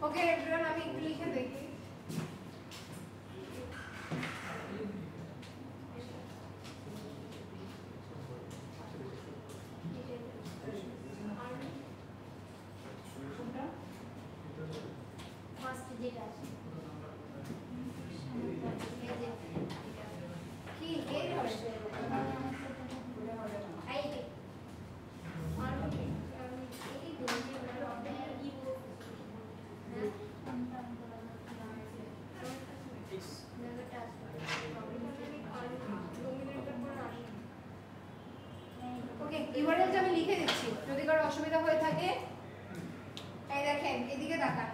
ওকে everyone, আমি একটু লিখে দেখি। ইউআরএলটা আমি লিখে দিচ্ছি, যদি কারো অসুবিধা হয়ে থাকে। এই দেখেন এদিকে তাকান,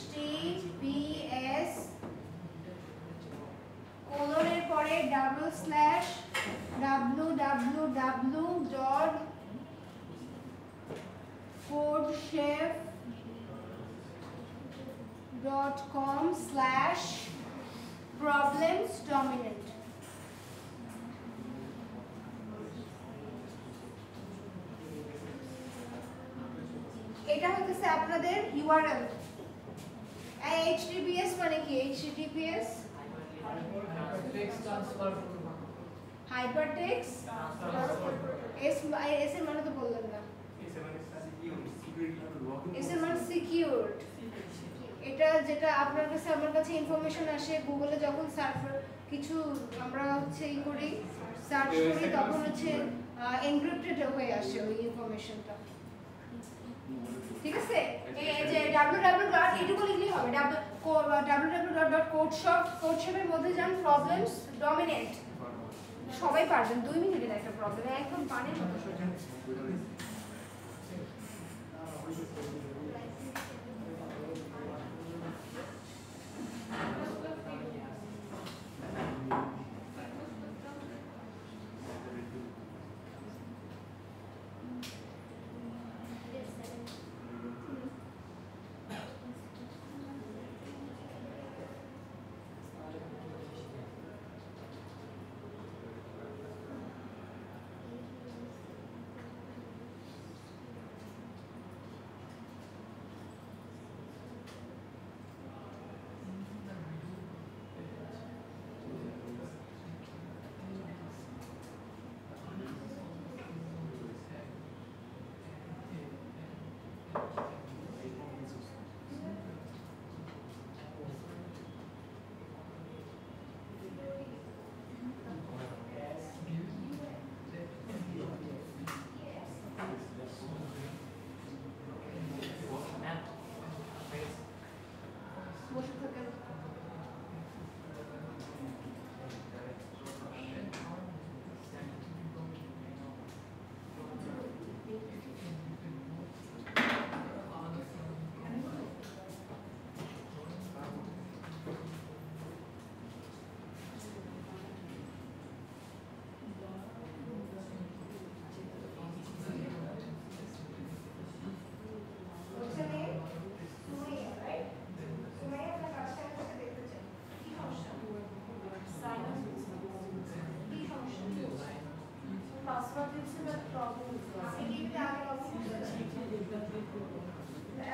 https কোলনের পরে www.codechef.com/problemsdominant। এটা হচ্ছে আপনাদের ইউআরএল। https মানে কি? https hypertext এস এর মানে তো বললেন না। এস এর মানে সিকিউরড। এটা যেটা আপনার কাছে আমার কাছে ইনফরমেশন আসে গুগলে, যখন কিছু আমরা হচ্ছে ই করি, সার্চ করি, তখন হচ্ছে এনক্রিপ্টেড হয়ে আসে ওই ইনফরমেশনটা। ঠিক আছে? এই যে www. এটুকু লিখলেই হবে। www.codeshef এর মধ্যে যান, প্রবলেমস ডমিনেন্ট। সবাই পারবেন, 2 মিনিটের একটা প্রবলেম, একদম পানির মতো সোজা।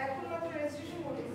এখন মাত্র রেজিস্ট্রেশন করতেছি।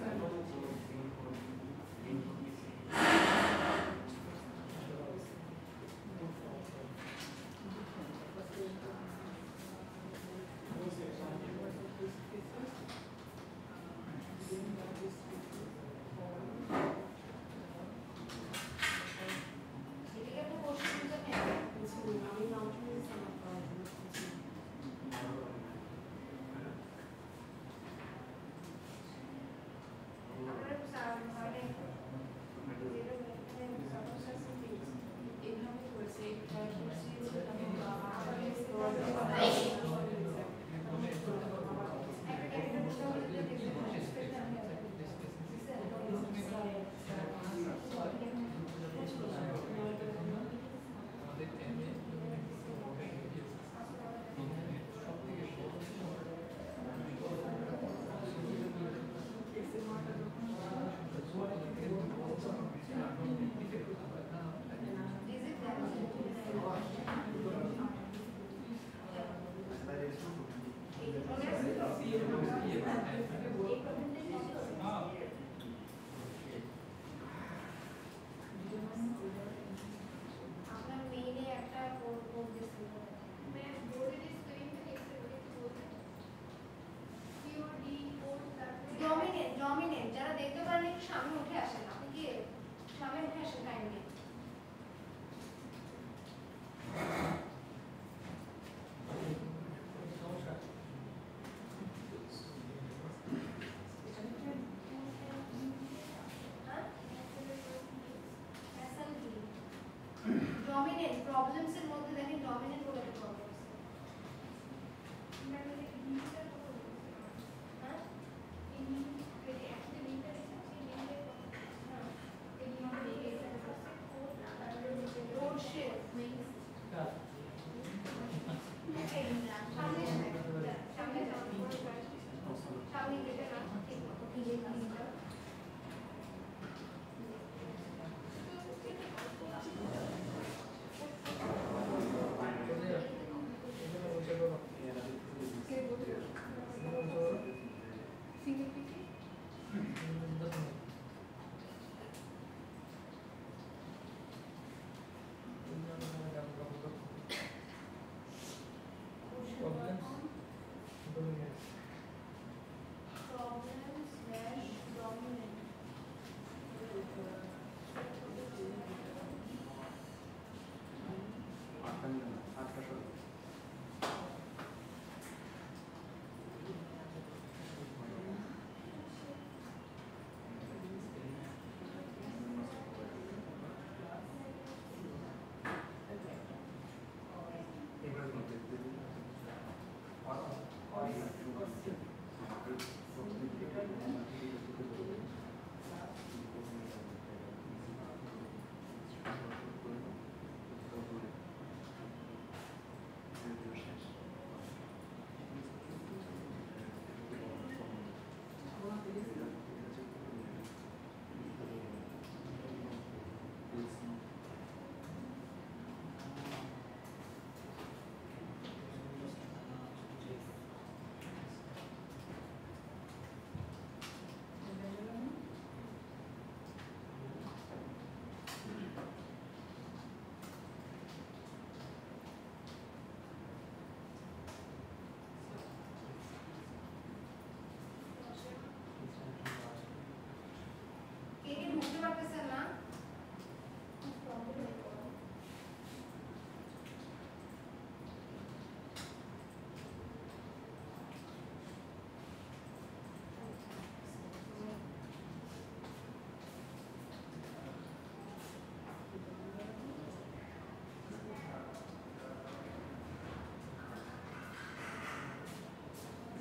প্রবলেমস এর মধ্যে দেখেন ডমিনেন্ট বলে একটা প্রবলেম আছে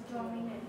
dominant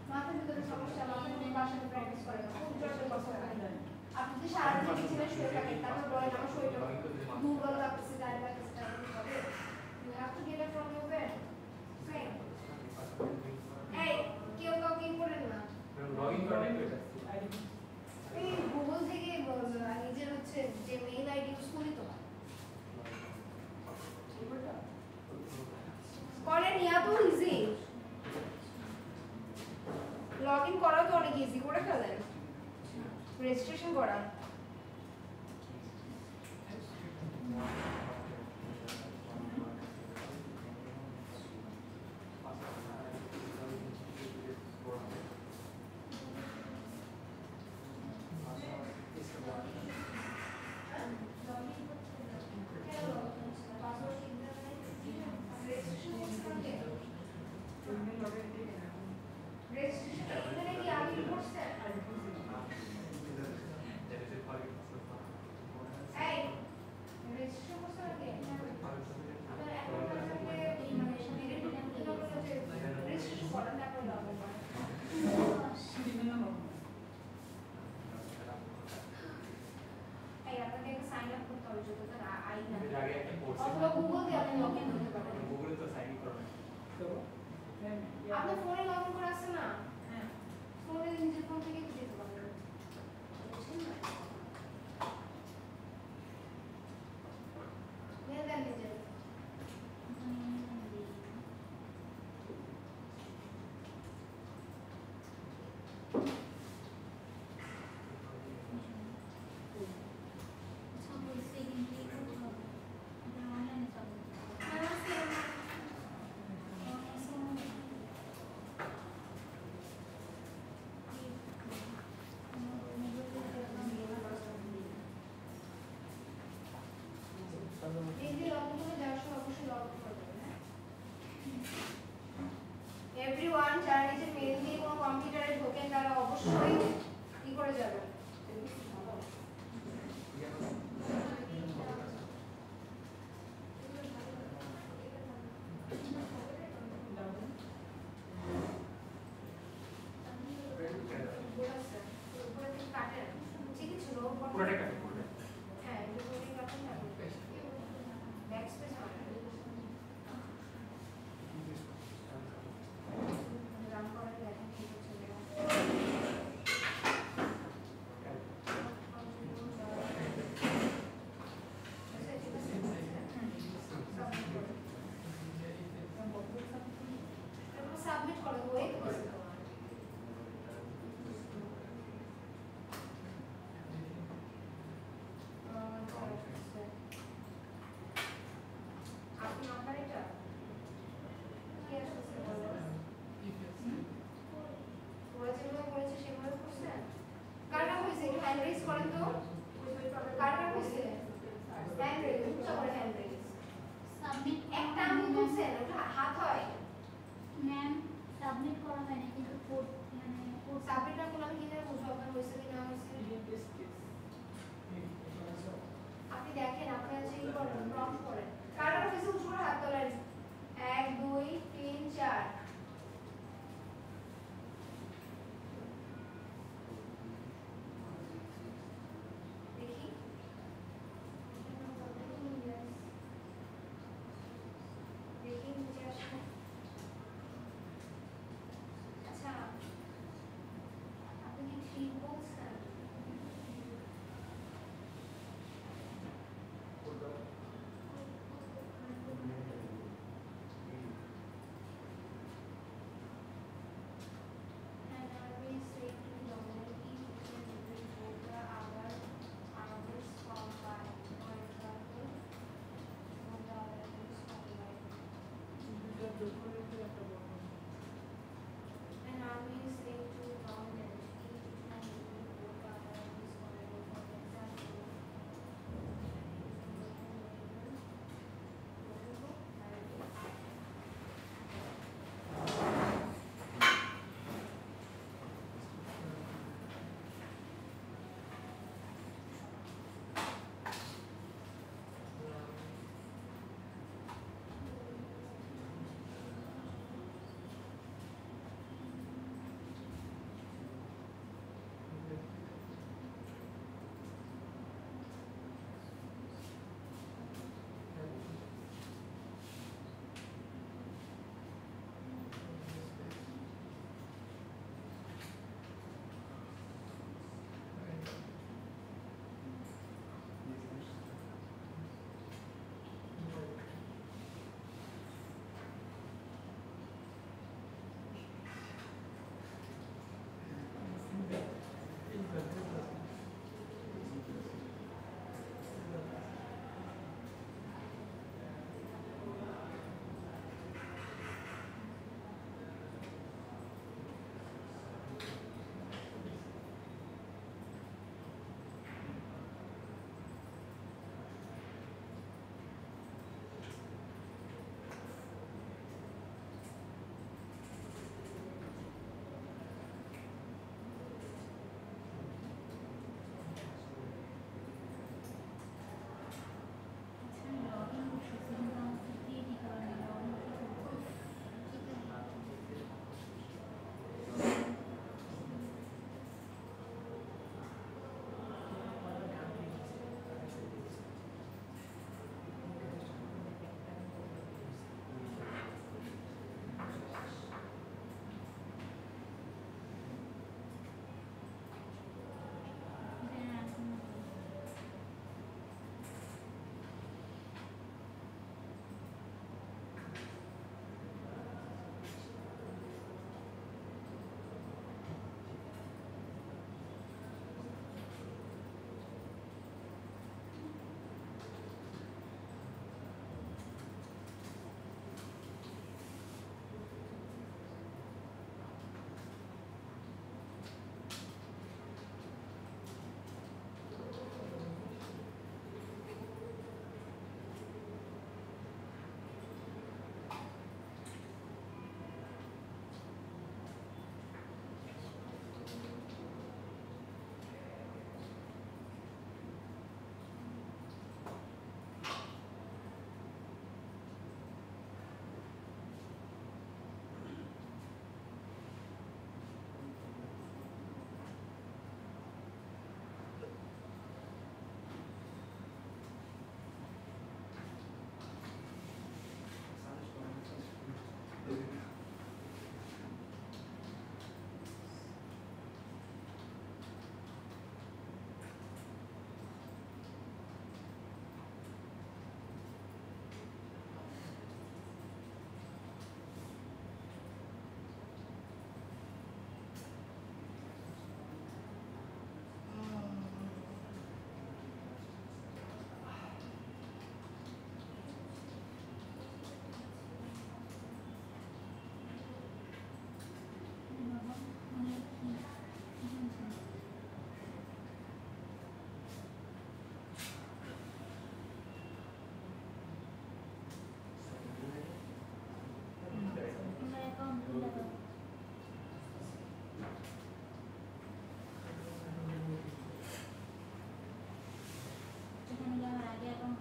মাথার ভিতরে সমস্যা, মাথার ভিতরে বাসায় প্র্যাকটিস করে না, খুব জোরে কথা হয়। শুয়ে থাকেন তারপর বলেন আমার শরীরটা দুর্বল লাগছে টায়ার্ড লাগছে তাহলে you have to get up from your bed fine এই কেউ কাউকে করেন না লগইন করে এটা এই গুগল থেকে নিজের হচ্ছে যে মেইল আইডি ইউজ করি তো করেন ইয়া তো ইজি লগইন করা তো অনেক ইজি করে ফেলেন রেজিস্ট্রেশন করা আপনার ফোনে লগ ইন করা আছে না হ্যাঁ ফোনে নিজের ফোন থেকে দিতে পারবেন মেল দেন নিজের everyone যারা নিজের মেইল দিয়ে কোনো কম্পিউটারে ঢোকেন তারা অবশ্যই কি করে যাবেন সাবমিট করে ওয়েট করে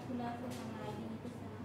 খোলা আছে আমার আইডি নিতেছে না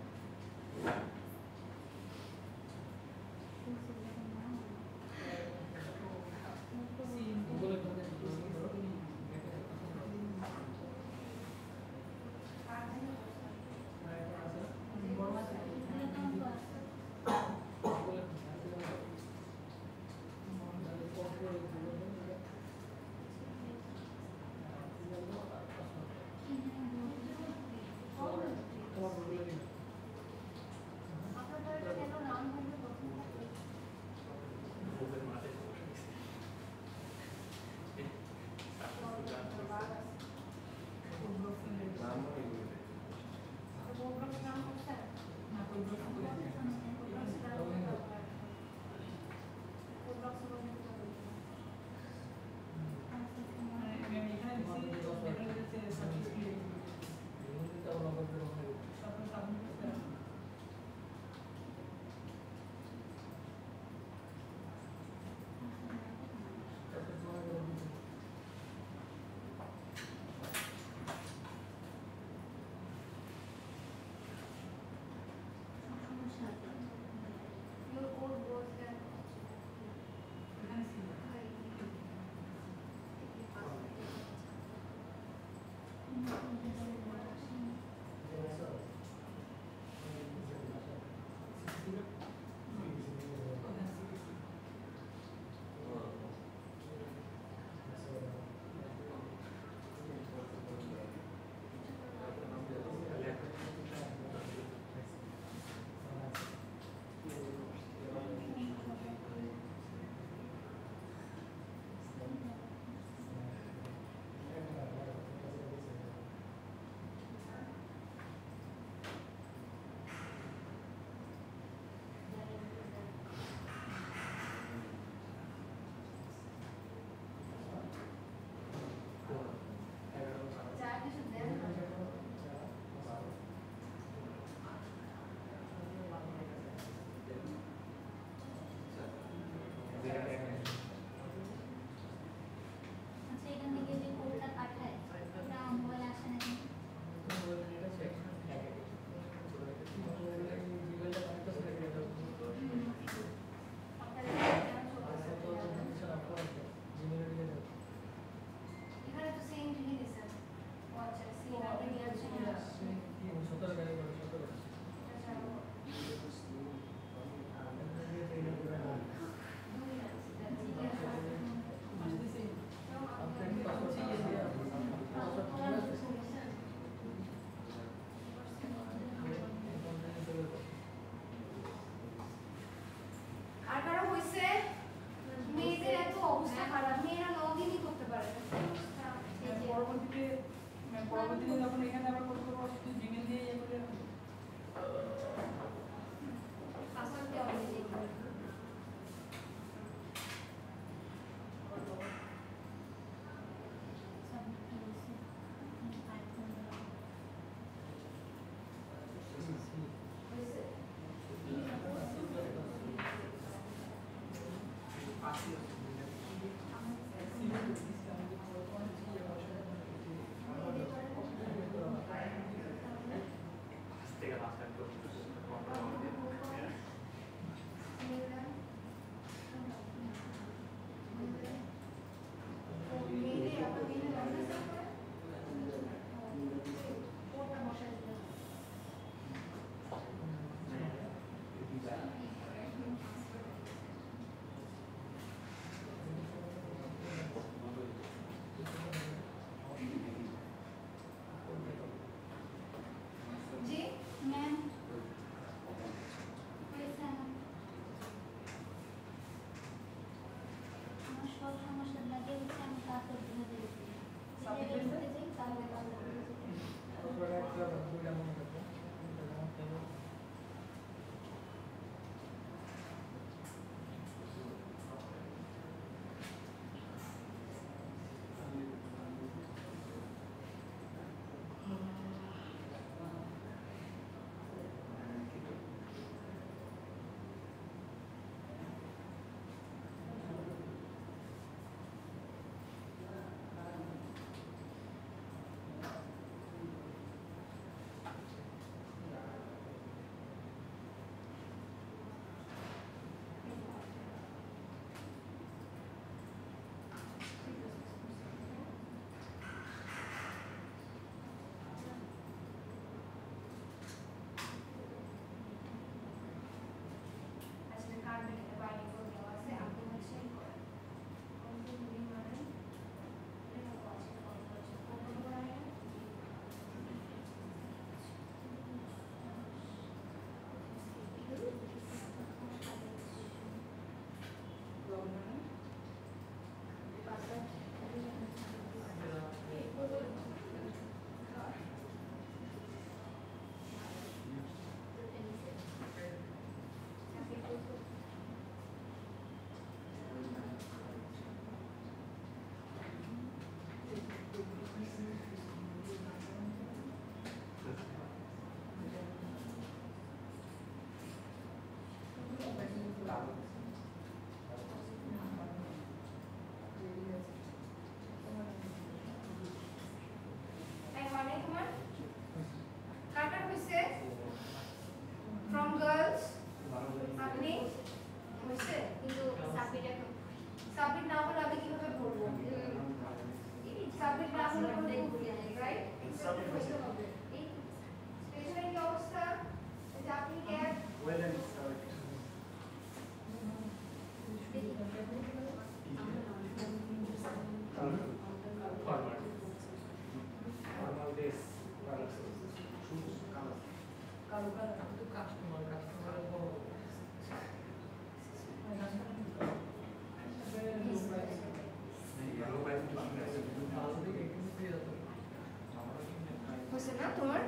হয়েছে না তোমার?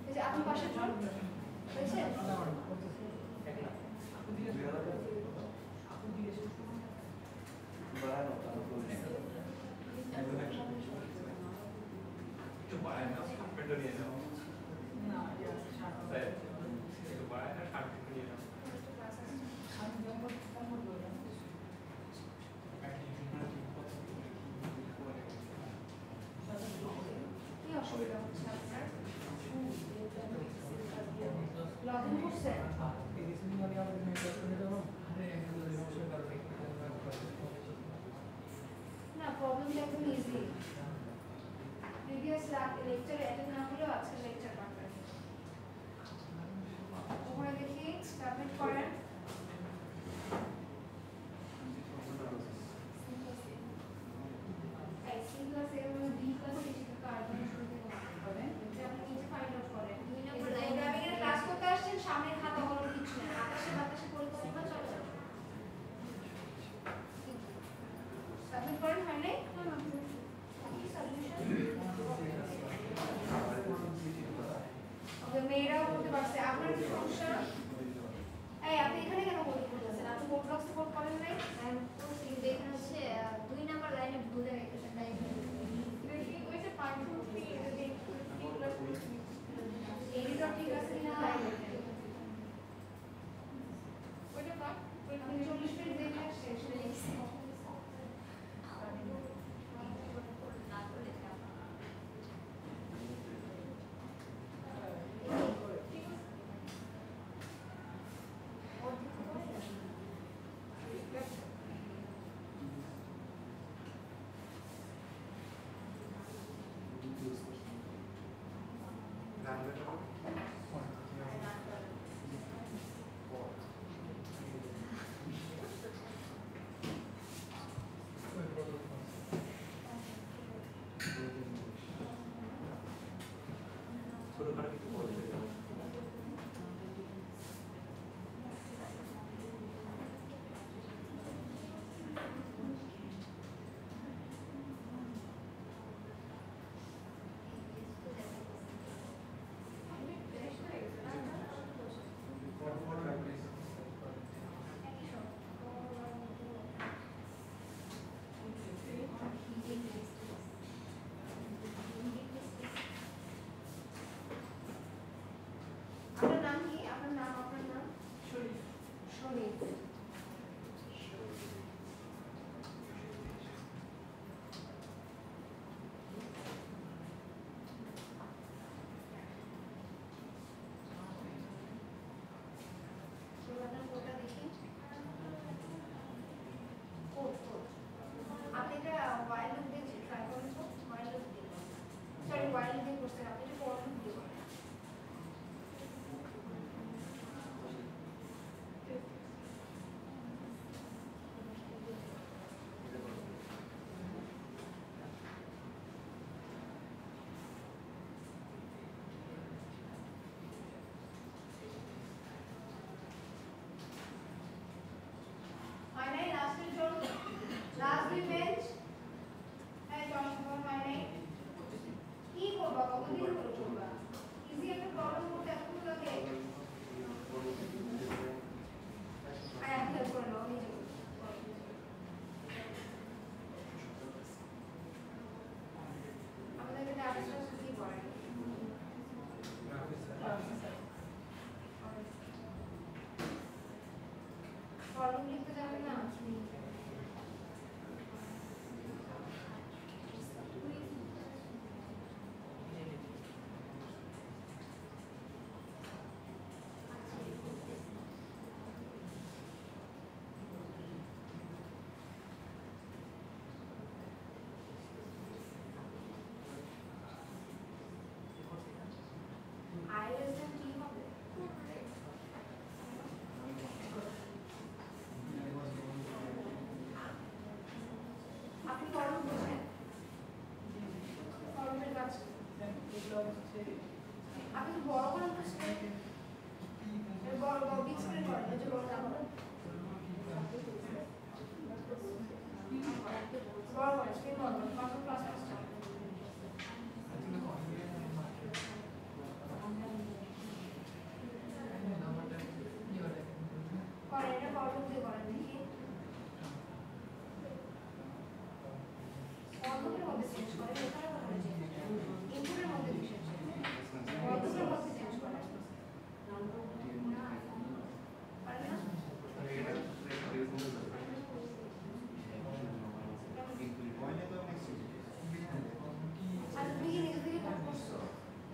এই যে আপনি পাশে জন হয়েছে? কি অসুবিধা হচ্ছে আপনার? লগ ইন করছেন? না, প্রবলেমটা একদম ইজি। প্রিভিয়াস লেকচার অ্যাটেন্ড না হলেও আজকে লেকচার পাবেন। ওখানে দেখি সাবমিট করেন। মেয়েরাও করতে পারছে। আপনার কি সমস্যা? এই আপনি এখানে কেন কোড করতেছেন? আপনি কোড বক্সে কোড করেন নাই? কিন্তু এখানে হচ্ছে 2 নাম্বার লাইনে ভুল হয়ে গেছে তাই দেখি ওইটা পারফর্ম ফি এটা দেখি এইটা ঠিক আছে কিনা তাই দেখেন। ওইটা কাট 40 মিনিট দেখে শেষ হয়ে গেছে। আপনার নাম কি? আপনার নাম শরীফ। শরীফ। আপনার কোডটা দেখি। কোড আপনি এটা ওয়াইল লুপ দিয়ে ট্রাই করেন তো? ওয়াইল লুপ দিয়ে, সরি ওয়াইল লুপ দিয়ে করছেন আপনি, এটা ফর লুপ দিয়ে করেন। হয় নাই লাস্টের জন, লাস্ট দুই বেঞ্চ। হ্যাঁ চশমা হয় নাই। কি করবা, কতদিন করে করবা? ইজি একটা প্রবলেম করতে এতক্ষণ লাগে। আর এক হেল্প করে নাও নিজে। আমাদের কাছে আরেকটা কি করে? ফর্ম লিখতে জানেন না? ILSM কি হবে? আপনি ফর্ম বুঝেন? ফর্মের কাজ আপনি তো বড় করে বুঝছেন। বড় বড় বিগ স্ক্রিন করেন যে বড় না বড় বড় স্ক্রিন বড় কন্ট্রোল প্লাস করেন এটা ফরওয়ার্ড দিয়ে করেন দেখি ফরওয়ার্ডের মধ্যে চেঞ্জ করেন এখানে কোথায় চেঞ্জ করেন ইনপুটের মধ্যে বিশেষ ফরওয়ার্ডের মধ্যে চেঞ্জ করেন পারেন না আচ্ছা তুমি কি নিজে থেকে কাজ করছো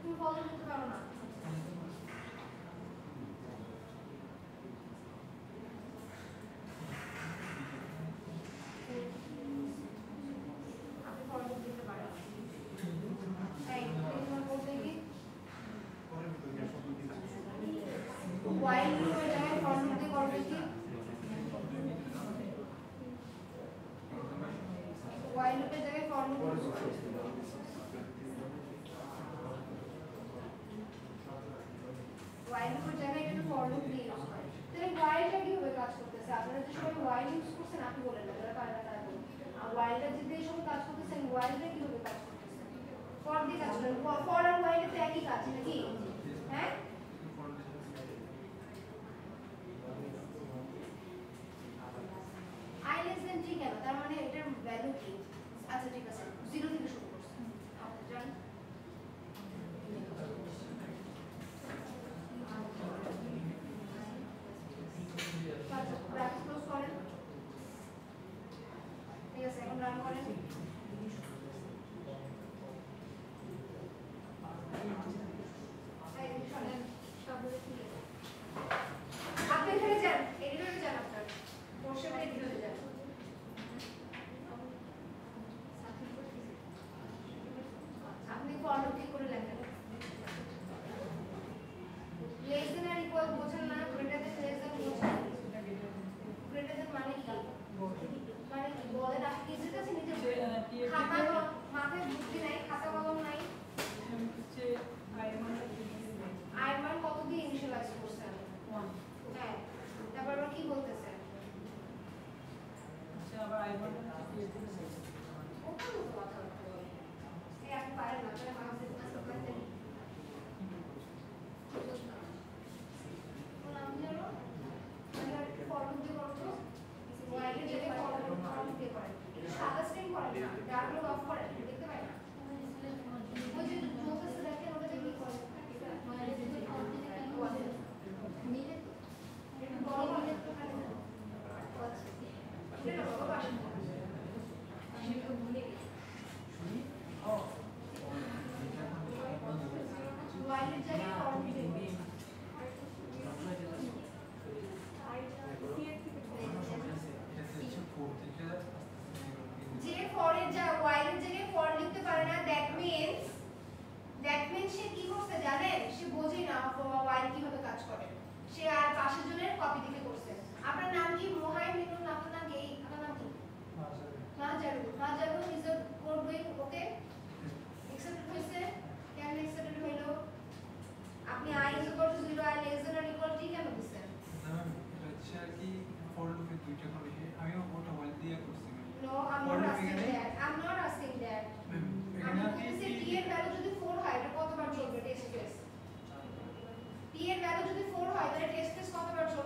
তুমি ফলো করতে পারো না আপনি ফলো দিতে পারেন এই তোমার বলতে কি while লুপের জায়গায় for loop দিয়ে করবে কি while লুপের জায়গায় for loop ইউজ করে while লুপের জায়গায় এটা for loop দিয়ে ইউজ করে তাহলে whileটা কিভাবে কাজ করতেছে আপনারা যে সবাই while ইউজ করছেন আপনি বলেন না যারা পারে না তারা বলুন আর whileটা যদি এই সময় কাজ করতেছেন whileটা কিভাবে কাজ করতেছে for দিয়ে কাজ করে for আর while এর তো একই কাজ নাকি হ্যাঁ I less than 3 কেন তার মানে এটার ভ্যালু কি আচ্ছা ঠিক আছে 0 থেকে শুরু করছে আচ্ছা জান আচ্ছা ব্র্যাকেট ক্লোজ করেন ঠিক আছে এখন রান করেন এই শুনেন সবগুলো ঠিক আছে আপনি এখানে যান এডিটরে যান আপনার পোর্শনে এডিটরে যান আপনি ফলো কি করে লেখেন লেস দেন আর ইকুয়াল বোঝেন না গ্রেটার দেন লেস দেন বোঝেন গ্রেটার দেন মানে কি মানে কি বলেন আপনি নিজের কাছে নিজে খাতা মাথায় বুদ্ধি নাই খাতা কলম নাই আয়ের মান কত দিয়ে ইনিশিয়ালাইজ করছেন 1 হ্যাঁ তারপর আবার কি বলতেছে আচ্ছা আবার আয়ের মান ওখানে তো কথা বলতে হবে এই আপনি পারেন না তাহলে মাঝে মাঝে করতে নাম জানো আমরা ফলো দিয়ে করব ওয়াইলে যেটা ফলো দিয়ে করেন এটা সাদা স্ক্রিন করেন না ডার্ক মোড অফ করেন দেখতে পাই না ওই যে নোটস দেখেন ওটা কি করে এটা ওয়াইলে যেটা ফলো দিয়ে কি করে মিলে এটা বড় মিলে তো খালি না আচ্ছা এটা বড় বাসন আমি তো ভুলে গেছি ওয়াইলের জায়গায় ফলো দিয়ে যে ফর এর যা while এর জায়গায় ফর লিখতে পারে না দ্যাট মিন্স সে কি করতে জানেন সে বোঝে না while কিভাবে কাজ করে সে আর পাশের জনের কপি দিকে করছে আপনার নাম কি মোহাই মিনুন আপনার নাম কি আপনার নাম কি নাজারু is a code doing okay accepted হইছে কেন অ্যাকসেপ্টেড হইলো আপনি i is equal to 0 i less than or equal to কেন দিছেন এটা হচ্ছে আর কি ফর লুপের দুইটা কন্ডিশন আমি ওটা ওয়াইল দিয়ে করছি No, I'm not asking that. I'm not asking that. আমি বলতেছি t এর ভ্যালু যদি 4 হয় এটা কতবার চলবে টেস্ট কেস t এর ভ্যালু যদি 4 হয় তাহলে টেস্ট কেস কতবার চলবে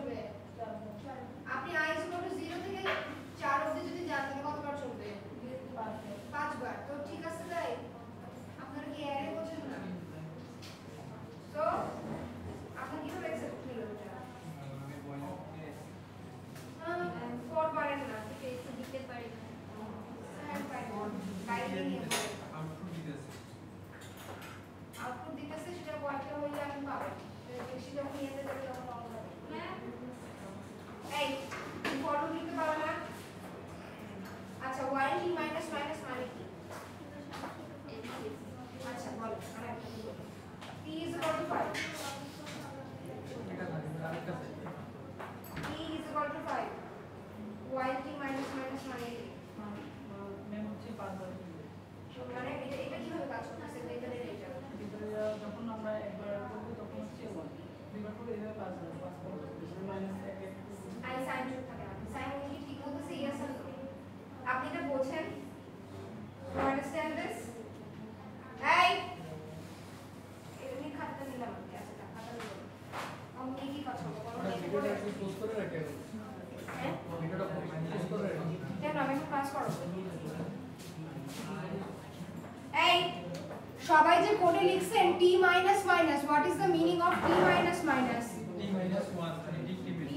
what is the meaning of t minus minus? t minus 1 মানে ডিক্রিমেন্ট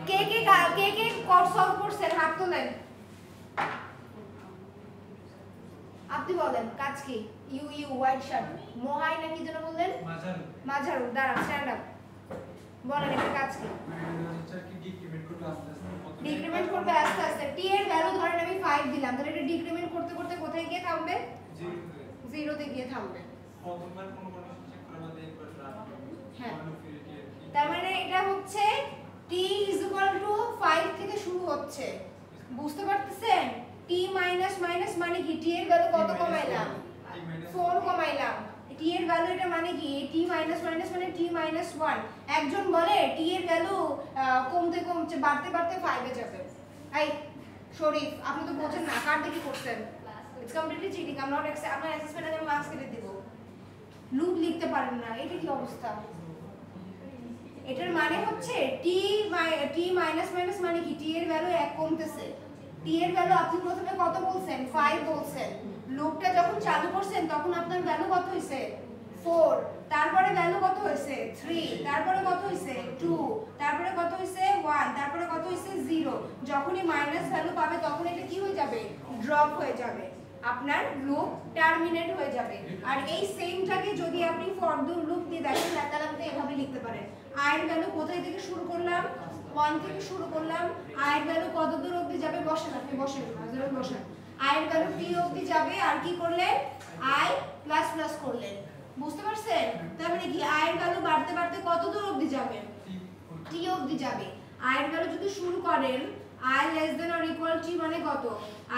কে কট সলভ করছেন হাত তোলেন আপনি বলেন কাজ কি ইউ হোয়াইট শার্ট মোহাই নাকি যেন বললেন মাঝারু দাঁড়ান স্ট্যান্ড আপ বলেন এটা কাজ কি ডিক্রিমেন্ট করবে আস্তে আস্তে t এর ভ্যালু ধরেন আমি 5 দিলাম তাহলে এটা ডিক্রিমেন্ট করতে করতে কোথায় গিয়ে থামবে 0 তে গিয়ে থামবে প্রথমবার কোন কন্ডিশন চেক করা বাদে একবার হ্যাঁ তার মানে এটা হচ্ছে t 5 থেকে শুরু হচ্ছে বুঝতে পারতেছেন t মাইনাস মাইনাস মানে কি t এর ভ্যালু কত কমাইলাম 4 কমাইলাম t এর ভ্যালু এটা মানে কি t মাইনাস মাইনাস মানে t মাইনাস 1 একজন বলে t এর ভ্যালু কমতে কমতে বাড়তে বাড়তে 5 এ যাবে এই শরীফ আপনি তো বোঝেন না কার দেখি করছেন it's completely cheating I am not আপনার অ্যাসেসমেন্ট আমি মার্কস কেটে দিব লুপ লিখতে পারেন না এটা কি অবস্থা এটার মানে হচ্ছে t মাইনাস মাইনাস মানে কি t এর ভ্যালু 1 কমতেছে t এর ভ্যালু আপনি প্রথমে কত বলছেন 5 বলছেন লুপটা যখন চালু করছেন তখন আপনার ভ্যালু কত হইছে 4 তারপরে ভ্যালু কত হইছে 3 তারপরে কত হইছে 2 তারপরে কত হইছে 1 তারপরে কত হইছে 0 যখনই মাইনাস ভ্যালু পাবে তখন এটা কি হয়ে যাবে ড্রপ হয়ে যাবে আপনার লুপ টার্মিনেট হয়ে যাবে আর এই সেমটাকে যদি আপনি ফর দ্য লুপ দিয়ে দেখেন তাহলে আপনি এভাবে লিখতে পারেন i এর ভ্যালু কোথায় থেকে শুরু করলাম 1 থেকে শুরু করলাম i এর ভ্যালু কত দূর অবধি যাবে বসেন আপনি বসেন হাজার বসেন i এর ভ্যালু t অবধি যাবে আর কি করলেন i প্লাস প্লাস করলেন বুঝতে পারছেন তার মানে কি i এর ভ্যালু বাড়তে বাড়তে কত দূর অবধি যাবে t অবধি যাবে i এর ভ্যালু যদি শুরু করেন i less than or equal to মানে কত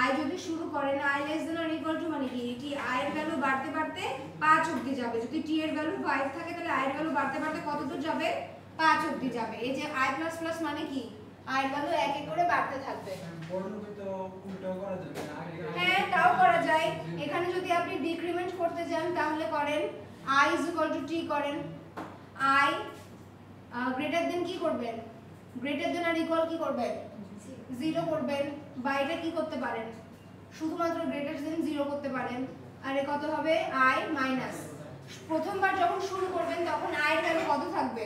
i যদি শুরু করেন i less than or equal to মানে কি t i এর ভ্যালু বাড়তে বাড়তে 5 অবধি যাবে যদি t এর ভ্যালু 5 থাকে তাহলে i এর ভ্যালু বাড়তে বাড়তে কত দূর যাবে 5 অবধি যাবে এই যে i প্লাস প্লাস মানে কি i এর ভ্যালু এক এক করে বাড়তে থাকবে বড় লুপে তো উল্টাও করা যাবে না হ্যাঁ তাও করা যায় এখানে যদি আপনি ডিক্রিমেন্ট করতে যান তাহলে করেন i t করেন i গ্রেটার দেন কি করবেন গ্রেটার দেন আর ইকুয়াল কি করবেন 0 করবেন বা এটা কি করতে পারেন শুধুমাত্র গ্রেটার দেন 0 করতে পারেন আর এ কত হবে i মাইনাস প্রথমবার যখন শুরু করবেন তখন i এর ভ্যালু কত থাকবে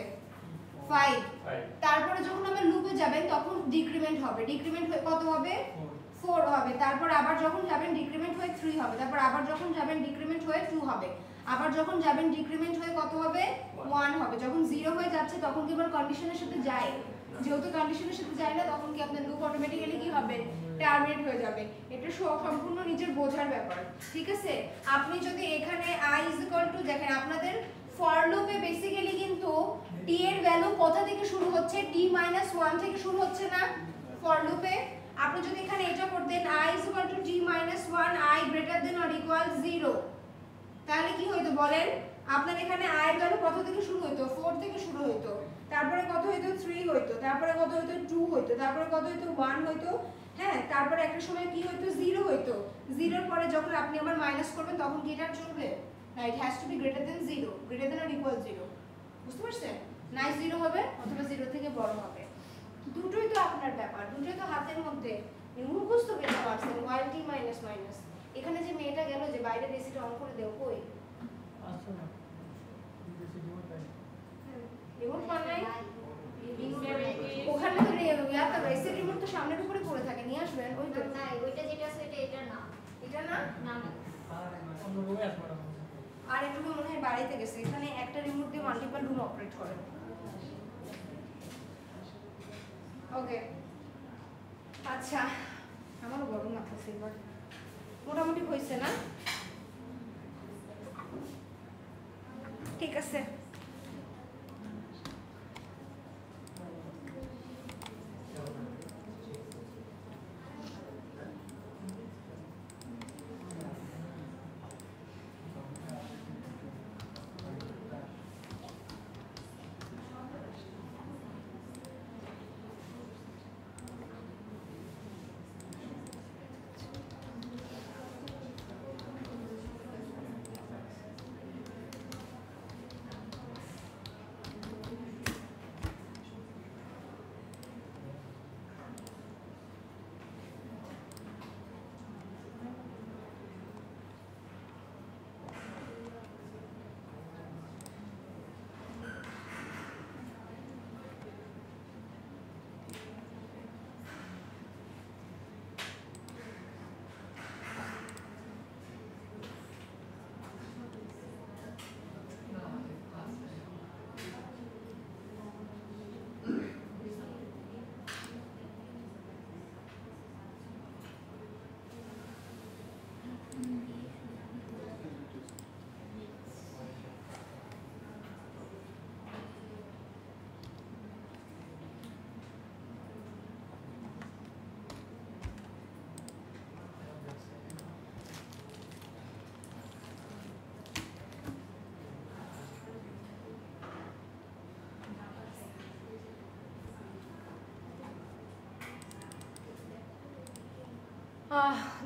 5 তারপরে যখন আপনি লুপে যাবেন তখন ডিক্রিমেন্ট হবে ডিক্রিমেন্ট হয়ে কত হবে 4 হবে তারপর আবার যখন যাবেন ডিক্রিমেন্ট হয়ে 3 হবে তারপর আবার যখন যাবেন ডিক্রিমেন্ট হয়ে 2 হবে আবার যখন যাবেন ডিক্রিমেন্ট হয়ে কত হবে 1 হবে যখন 0 হয়ে যাচ্ছে তখন কি আবার কন্ডিশনের সাথে যায় যেহেতু কন্ডিশনের সাথে যায় না তখন কি আপনার লুপ অটোমেটিক্যালি কি হবে টার্মিনেট হয়ে যাবে এটা সম্পূর্ণ নিজের বোঝার ব্যাপার ঠিক আছে আপনি যদি এখানে i দেখেন আপনাদের ফর লুপে বেসিক্যালি কিন্তু t এর ভ্যালু কোথা থেকে শুরু হচ্ছে t - 1 থেকে শুরু হচ্ছে না ফর লুপে আপনি যদি এখানে এটা করতেন i t - 1 i greater than or equal 0 তাহলে কি হইতো বলেন আপনার এখানে i এর ভ্যালু কত থেকে শুরু হইতো 4 থেকে শুরু হইতো তারপরে কত হইতো 3 হইতো তারপরে কত হইতো 2 হইতো তারপরে কত হইতো 1 হইতো হ্যাঁ তারপরে একটা সময় কি হইতো 0 হইতো 0 এর পরে যখন আপনি আবার মাইনাস করবেন তখন কি এটা চলবে না it has to be greater than 0 greater than or equal 0 বুঝতে পারছেন না 0 হবে অথবা 0 থেকে বড় হবে দুটোই তো আপনার ব্যাপার দুটোই তো হাতের মধ্যে মুখস্থ করতে পারছেন y t মাইনাস মাইনাস এখানে যে মেয়েটা গেল যে বাইরে এসিটা অন করে দেও কই আসো না রিমোট পান নাই ওখানে তো ইয়াটা এসি রিমোট তো সামনের উপরে পড়ে থাকে নিয়ে আসবেন ওই তো না ওইটা যেটা আছে এটা না এটা না না না অন্য রুমে আসো না আর একটু মনে হয় বাড়িতে গেছে এখানে একটা রিমোট দিয়ে মাল্টিপল রুম অপারেট করে ওকে আচ্ছা আমারও বড় মাথা সিলভার মোটামুটি হয়েছে না ঠিক আছে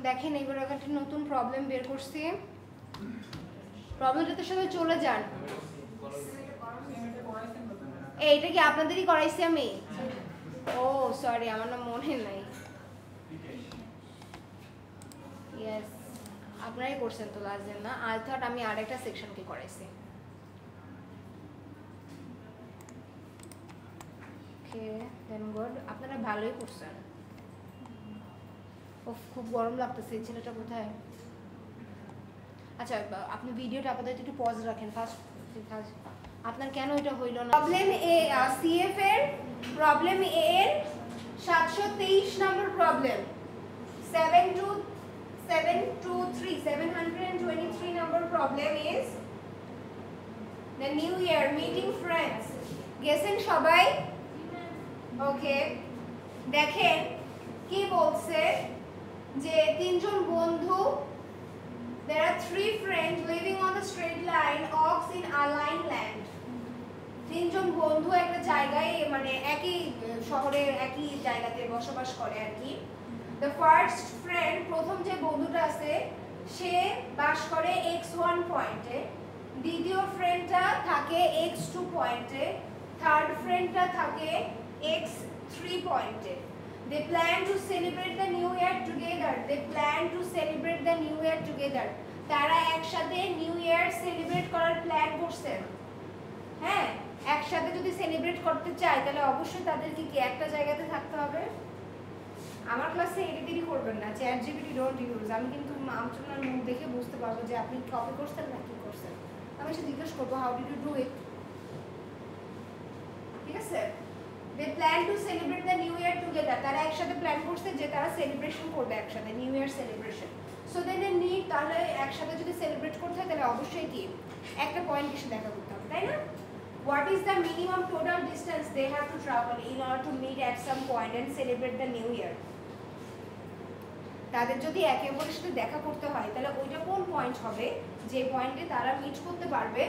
দেখেন এবার একটা নতুন প্রবলেম বের করছি। প্রবলেমটাতে সবাই চলে যান। এইটা কি আপনাদেরই করাইছি আমি? ও সরি, আমার না মনে নাই। ইয়েস, আপনারাই করছেন তো লাস্ট দিন না? আই থট আমি আরেকটা সেকশনকে করাইছি। ওকে দেন গুড, আপনারা ভালোই করছেন। ওফ খুব গরম লাগতেছে। এই ছেলেটা কোথায়? আচ্ছা আপনি ভিডিওটা আপাতত একটু পজ রাখেন ফার্স্ট। আপনার কেন এটা হইল না? প্রবলেম এ, সিএফ এর প্রবলেম এ এর 723 নম্বর problem, 723 number problem is the new year meeting friends. গেছেন সবাই? ওকে, দেখেন কি বলছে যে তিনজন বন্ধু, there are 3 friends living on the straight line ox in aligned land. তিনজন বন্ধু একটা জায়গায় মানে একই শহরের একই জায়গাতে বসবাস করে আর কি। The first friend, প্রথম যে বন্ধুটা আছে সে বাস করে x1 পয়েন্টে, দ্বিতীয় ফ্রেন্ডটা থাকে x2 পয়েন্টে, থার্ড ফ্রেন্ডটা থাকে x3 পয়েন্টে। They plan to celebrate the new year together. They plan to celebrate the new year together. তারা একসাথে নিউ ইয়ার সেলিব্রেট করার প্ল্যান করছে। হ্যাঁ, একসাথে যদি সেলিব্রেট করতে চায় তাহলে অবশ্যই তাদেরকে কি একটা জায়গাতে থাকতে হবে। আমার ক্লাসে এডিটিং করবেন না, চ্যাট জিপিটি ডোন্ট ইউজ। আমি কিন্তু আলোচনার মুখ দেখে বুঝতে পারবো যে আপনি কপি করছেন না কি করছেন। আমি এসে জিজ্ঞেস করবো how did you do it, ঠিক আছে? They plan to celebrate the new year together. তারা একসাথে প্ল্যান করছে যে তারা সেলিব্রেশন করবে একসাথে, new year celebration. So then they need, তাহলে একসাথে যদি সেলিব্রেট করতে হয় তাহলে অবশ্যই কি একটা পয়েন্ট এসে দেখা করতে হবে, তাই না? What is the minimum total distance they have to travel in order to meet at some point and celebrate the new year? তাদের যদি একে অপরের সাথে দেখা করতে হয় তাহলে ওইটা কোন পয়েন্ট হবে যে পয়েন্টে তারা মিট করতে পারবে,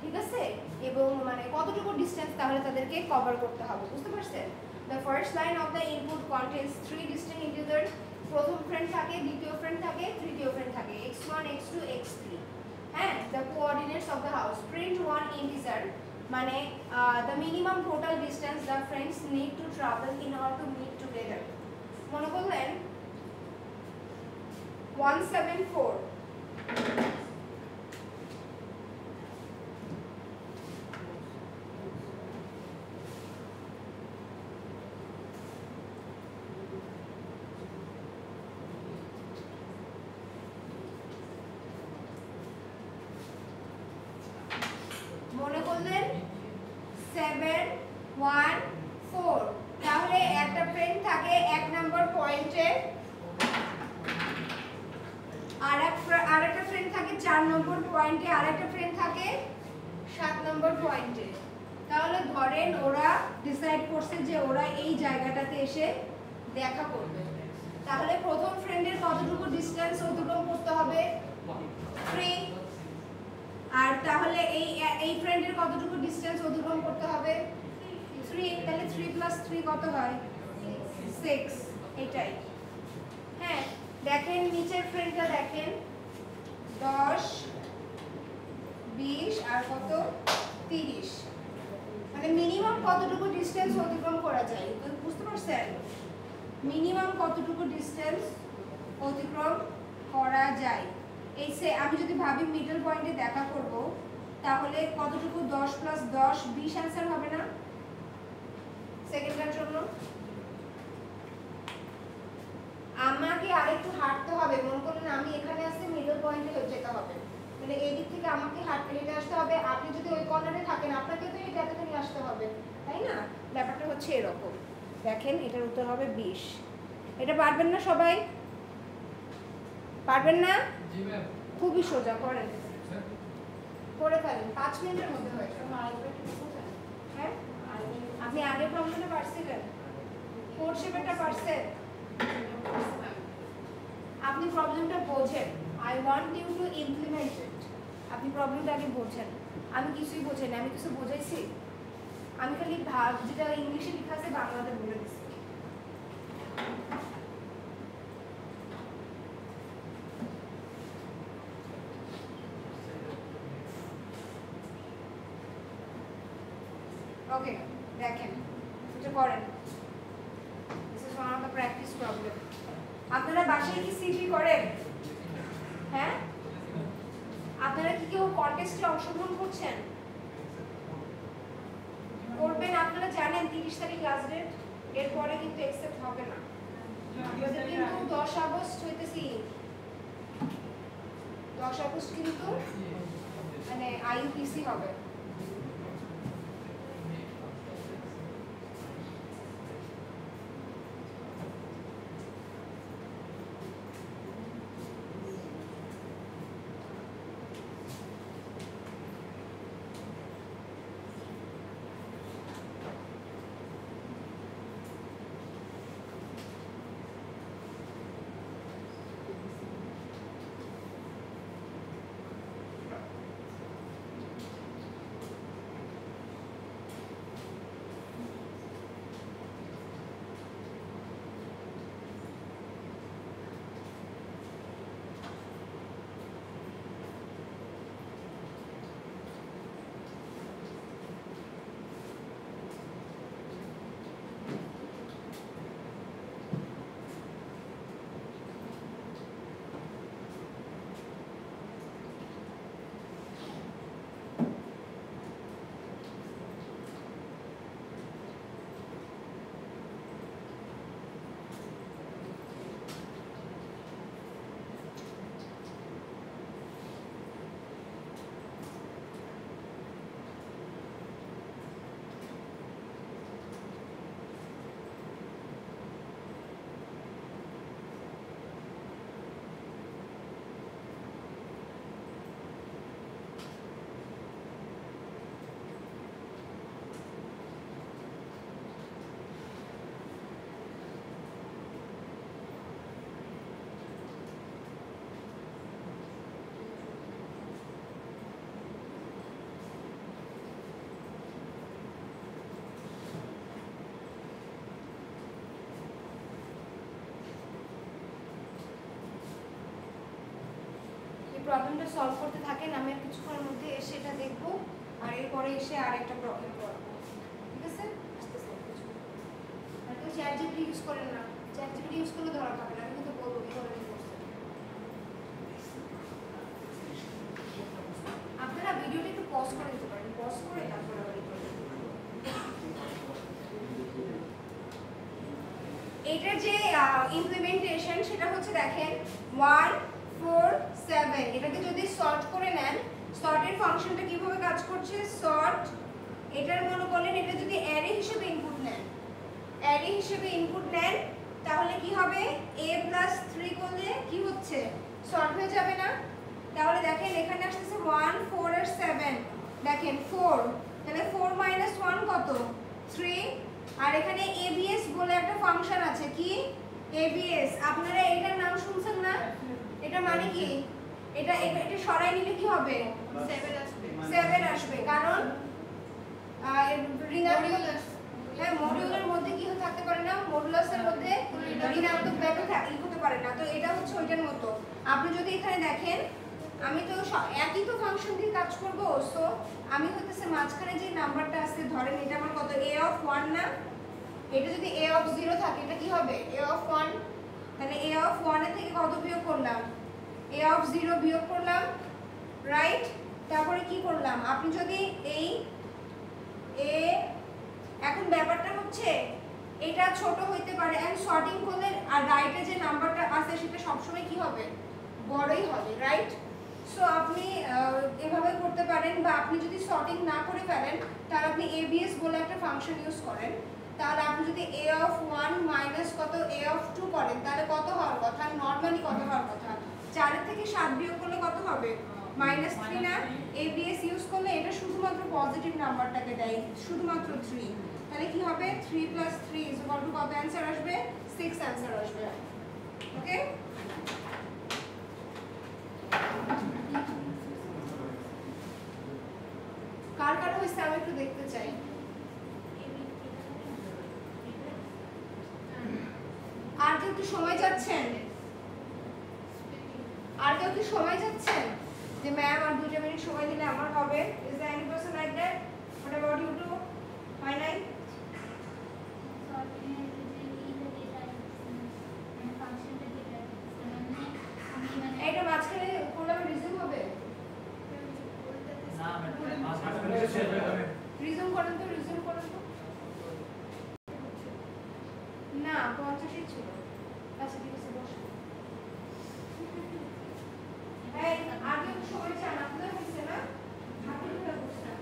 ঠিক আছে? এবং মানে কতটুকু ডিসটেন্স তাহলে তাদেরকে কভার করতে হবে, বুঝতে পারছেন? The first line of the input contains 3 distinct integers. প্রথম ফ্রেন্ড থাকে, দ্বিতীয় ফ্রেন্ড থাকে, তৃতীয় ফ্রেন্ড থাকে, x1 x2 x3. হ্যাঁ, the coordinates of the house. Print one integer, মানে the minimum total distance the friends need to travel in order to meet together. মনে করলেন 174, মনে করলেন 714, তাহলে একটা ফ্রেন্ড থাকে 1 নম্বর পয়েন্টে, আরেকটা ফ্রেন্ড থাকে 4 নম্বর পয়েন্টে, আরেকটা ফ্রেন্ড থাকে 7 নম্বর পয়েন্টে। তাহলে ধরেন ওরা ডিসাইড করছে যে ওরা এই জায়গাটাতে এসে দেখা করবে। তাহলে প্রথম ফ্রেন্ডের কতটুকু ডিসটেন্স অতিক্রম করতে হবে? 3। আর তাহলে এই ফ্রেন্ডের কতটুকু ডিসটেন্স অতিক্রম করতে হবে? 3। তাহলে 3 + 3 কত হয়? 6। এটাই। হ্যাঁ, দেখেন নিচের ফ্রেন্ডটা দেখেন 10 20 আর কত 30, মানে মিনিমাম কতটুকু ডিসটেন্স অতিক্রম করা যায়, বুঝতে পারছেন? মিনিমাম কতটুকু ডিসটেন্স অতিক্রম করা যায়। এই সে আমি যদি ভাবি মিডল পয়েন্টে দেখা করব তাহলে কতটুকু 10 + 10 20 आंसर হবে না সেকেন্ডের জন্য? আমাকে আরেকটু হাঁটতে হবে, মনে করুন আমি এখানে আসছি, মিডল পয়েন্টে যেতে হবে, মানে এই দিক থেকে আমাকে হেঁটে আসতে হবে। আপনি যদি ওই কর্নারে থাকেন আপনাকে তো এই জায়গাতে নিয়ে আসতে হবে, তাই না? ব্যাপারটা হচ্ছে এরকম। দেখেন এটার উত্তর হবে 20। এটা পারবেন না সবাই? পারবেন না? জি ম্যাম। খুবই সোজা, করেন, করে ফেলেন, 5 মিনিটের মধ্যে হয়ে যাবে। হ্যাঁ, আপনি আগে প্রবলেমটা পারছিলেন, 4 শেপেরটা পারছেন, আপনি প্রবলেমটা বোঝেন। I want you to implement it. আপনি প্রবলেমটা আগে বোঝেন। আমি কিছুই বোঝেন, আমি কিছু বোঝাইছি? আমি খালি যেটা ইংলিশে লেখা আছে বাংলাতে বলে দিচ্ছি। ওকে দেখেন এটা করেন this is one of the practice problem আপনারা বাসায় কি সিটি করেন হ্যাঁ আপনারা কি কেউ কন্টেস্টে অংশগ্রহণ করছেন করবেন আপনারা জানেন 30 তারিখ লাস্ট ডেট এরপরে কিন্তু অ্যাকসেপ্ট হবে না আমাদের কিন্তু 10 আগস্ট হইতেছি 10 আগস্ট কিন্তু মানে আইইউপিসি হবে প্রবলেমটা সলভ করতে থাকেন আমি আর কিছুক্ষণের মধ্যে এসে এটা দেখব আর এরপরে এসে আরেকটা প্রবলেম করব ঠিক আছে আস্তে কিছু আর তো চ্যাট জিপিটি ইউজ করেন না চ্যাট জিপিটি ইউজ করলে ধরা খাবে না আমি কিন্তু বলবো কি করে আপনারা ভিডিওটা একটু পজ করে দিতে পারেন পজ করে তারপরে আবার এটার যে ইমপ্লিমেন্টেশন সেটা হচ্ছে দেখেন 1 4 7 এটাকে যদি সর্ট করে নেন সর্টের ফাংশনটা কিভাবে কাজ করছে সর্ট এটার মনে করলেন এটা যদি অ্যারে হিসেবে ইনপুট নেন তাহলে কি হবে a + 3 করলে কি হচ্ছে সর্ট হয়ে যাবে না তাহলে দেখেন এখানে আসছে 1 4 আর 7 দেখেন 4 তাহলে 4 - 1 কত 3 আর এখানে abs বলে একটা ফাংশন আছে কি abs আপনারা এটার নাম শুনছেন না এটা মানে কি এটা সরাই নিলে কি হবে 7 আসবে কারণ ঋণাত্মক হ্যাঁ মডিউলের মধ্যে কি থাকতে পারে না মডুলাসের মধ্যে ঋণাত্মক ভ্যালু হতে পারে না তো এটা হচ্ছে ওইটার মতো আপনি যদি এখানে দেখেন আমি তো একই তো ফাংশন দিয়ে কাজ করব সো আমি হতেছে মাঝখানে যে নাম্বারটা আছে ধরেন এটা আমার কত a(1) না এটা যদি a(0) থাকে এটা কি হবে a(1) তাহলে a(1) এর থেকে কত বিয়োগ করলাম a(0) বিয়োগ করলাম রাইট তারপরে কি করলাম আপনি যদি এই a এখন ব্যাপারটা হচ্ছে এটা ছোট হইতে পারে এন্ড সর্টিং করলে আর রাইটে যে নাম্বারটা আছে সেটা সবসময় কি হবে বড়ই হবে রাইট সো আপনি এভাবে করতে পারেন বা আপনি যদি সর্টিং না করে ফেলেন তাহলে আপনি abs বলে একটা ফাংশন ইউজ করেন তাহলে আপনি যদি a(1) মাইনাস কত a(2) করেন তাহলে কত হওয়ার কথা নরমালি কত হওয়ার কথা 4 এর থেকে 7 বিয়োগ করলে কত হবে -3 না abs ইউজ করলে এটা শুধুমাত্র পজিটিভ নাম্বারটাকে দেয় শুধুমাত্র 3 তাহলে কি হবে 3 + 3 = কত आंसर আসবে 6 आंसर আসবে ওকে কার কার হইছে আমি একটু দেখতে চাই আর কেউ কি সময় যাচ্ছেন যে ম্যাম আর 2 মিনিট সময় দিলে আমার হবে is there any person like that what about you to 50-ই ছিল। আচ্ছা ঠিক আছে বসো। এই আগে সবাই চান আপনার হইছে না? আপনি কি বলছেন?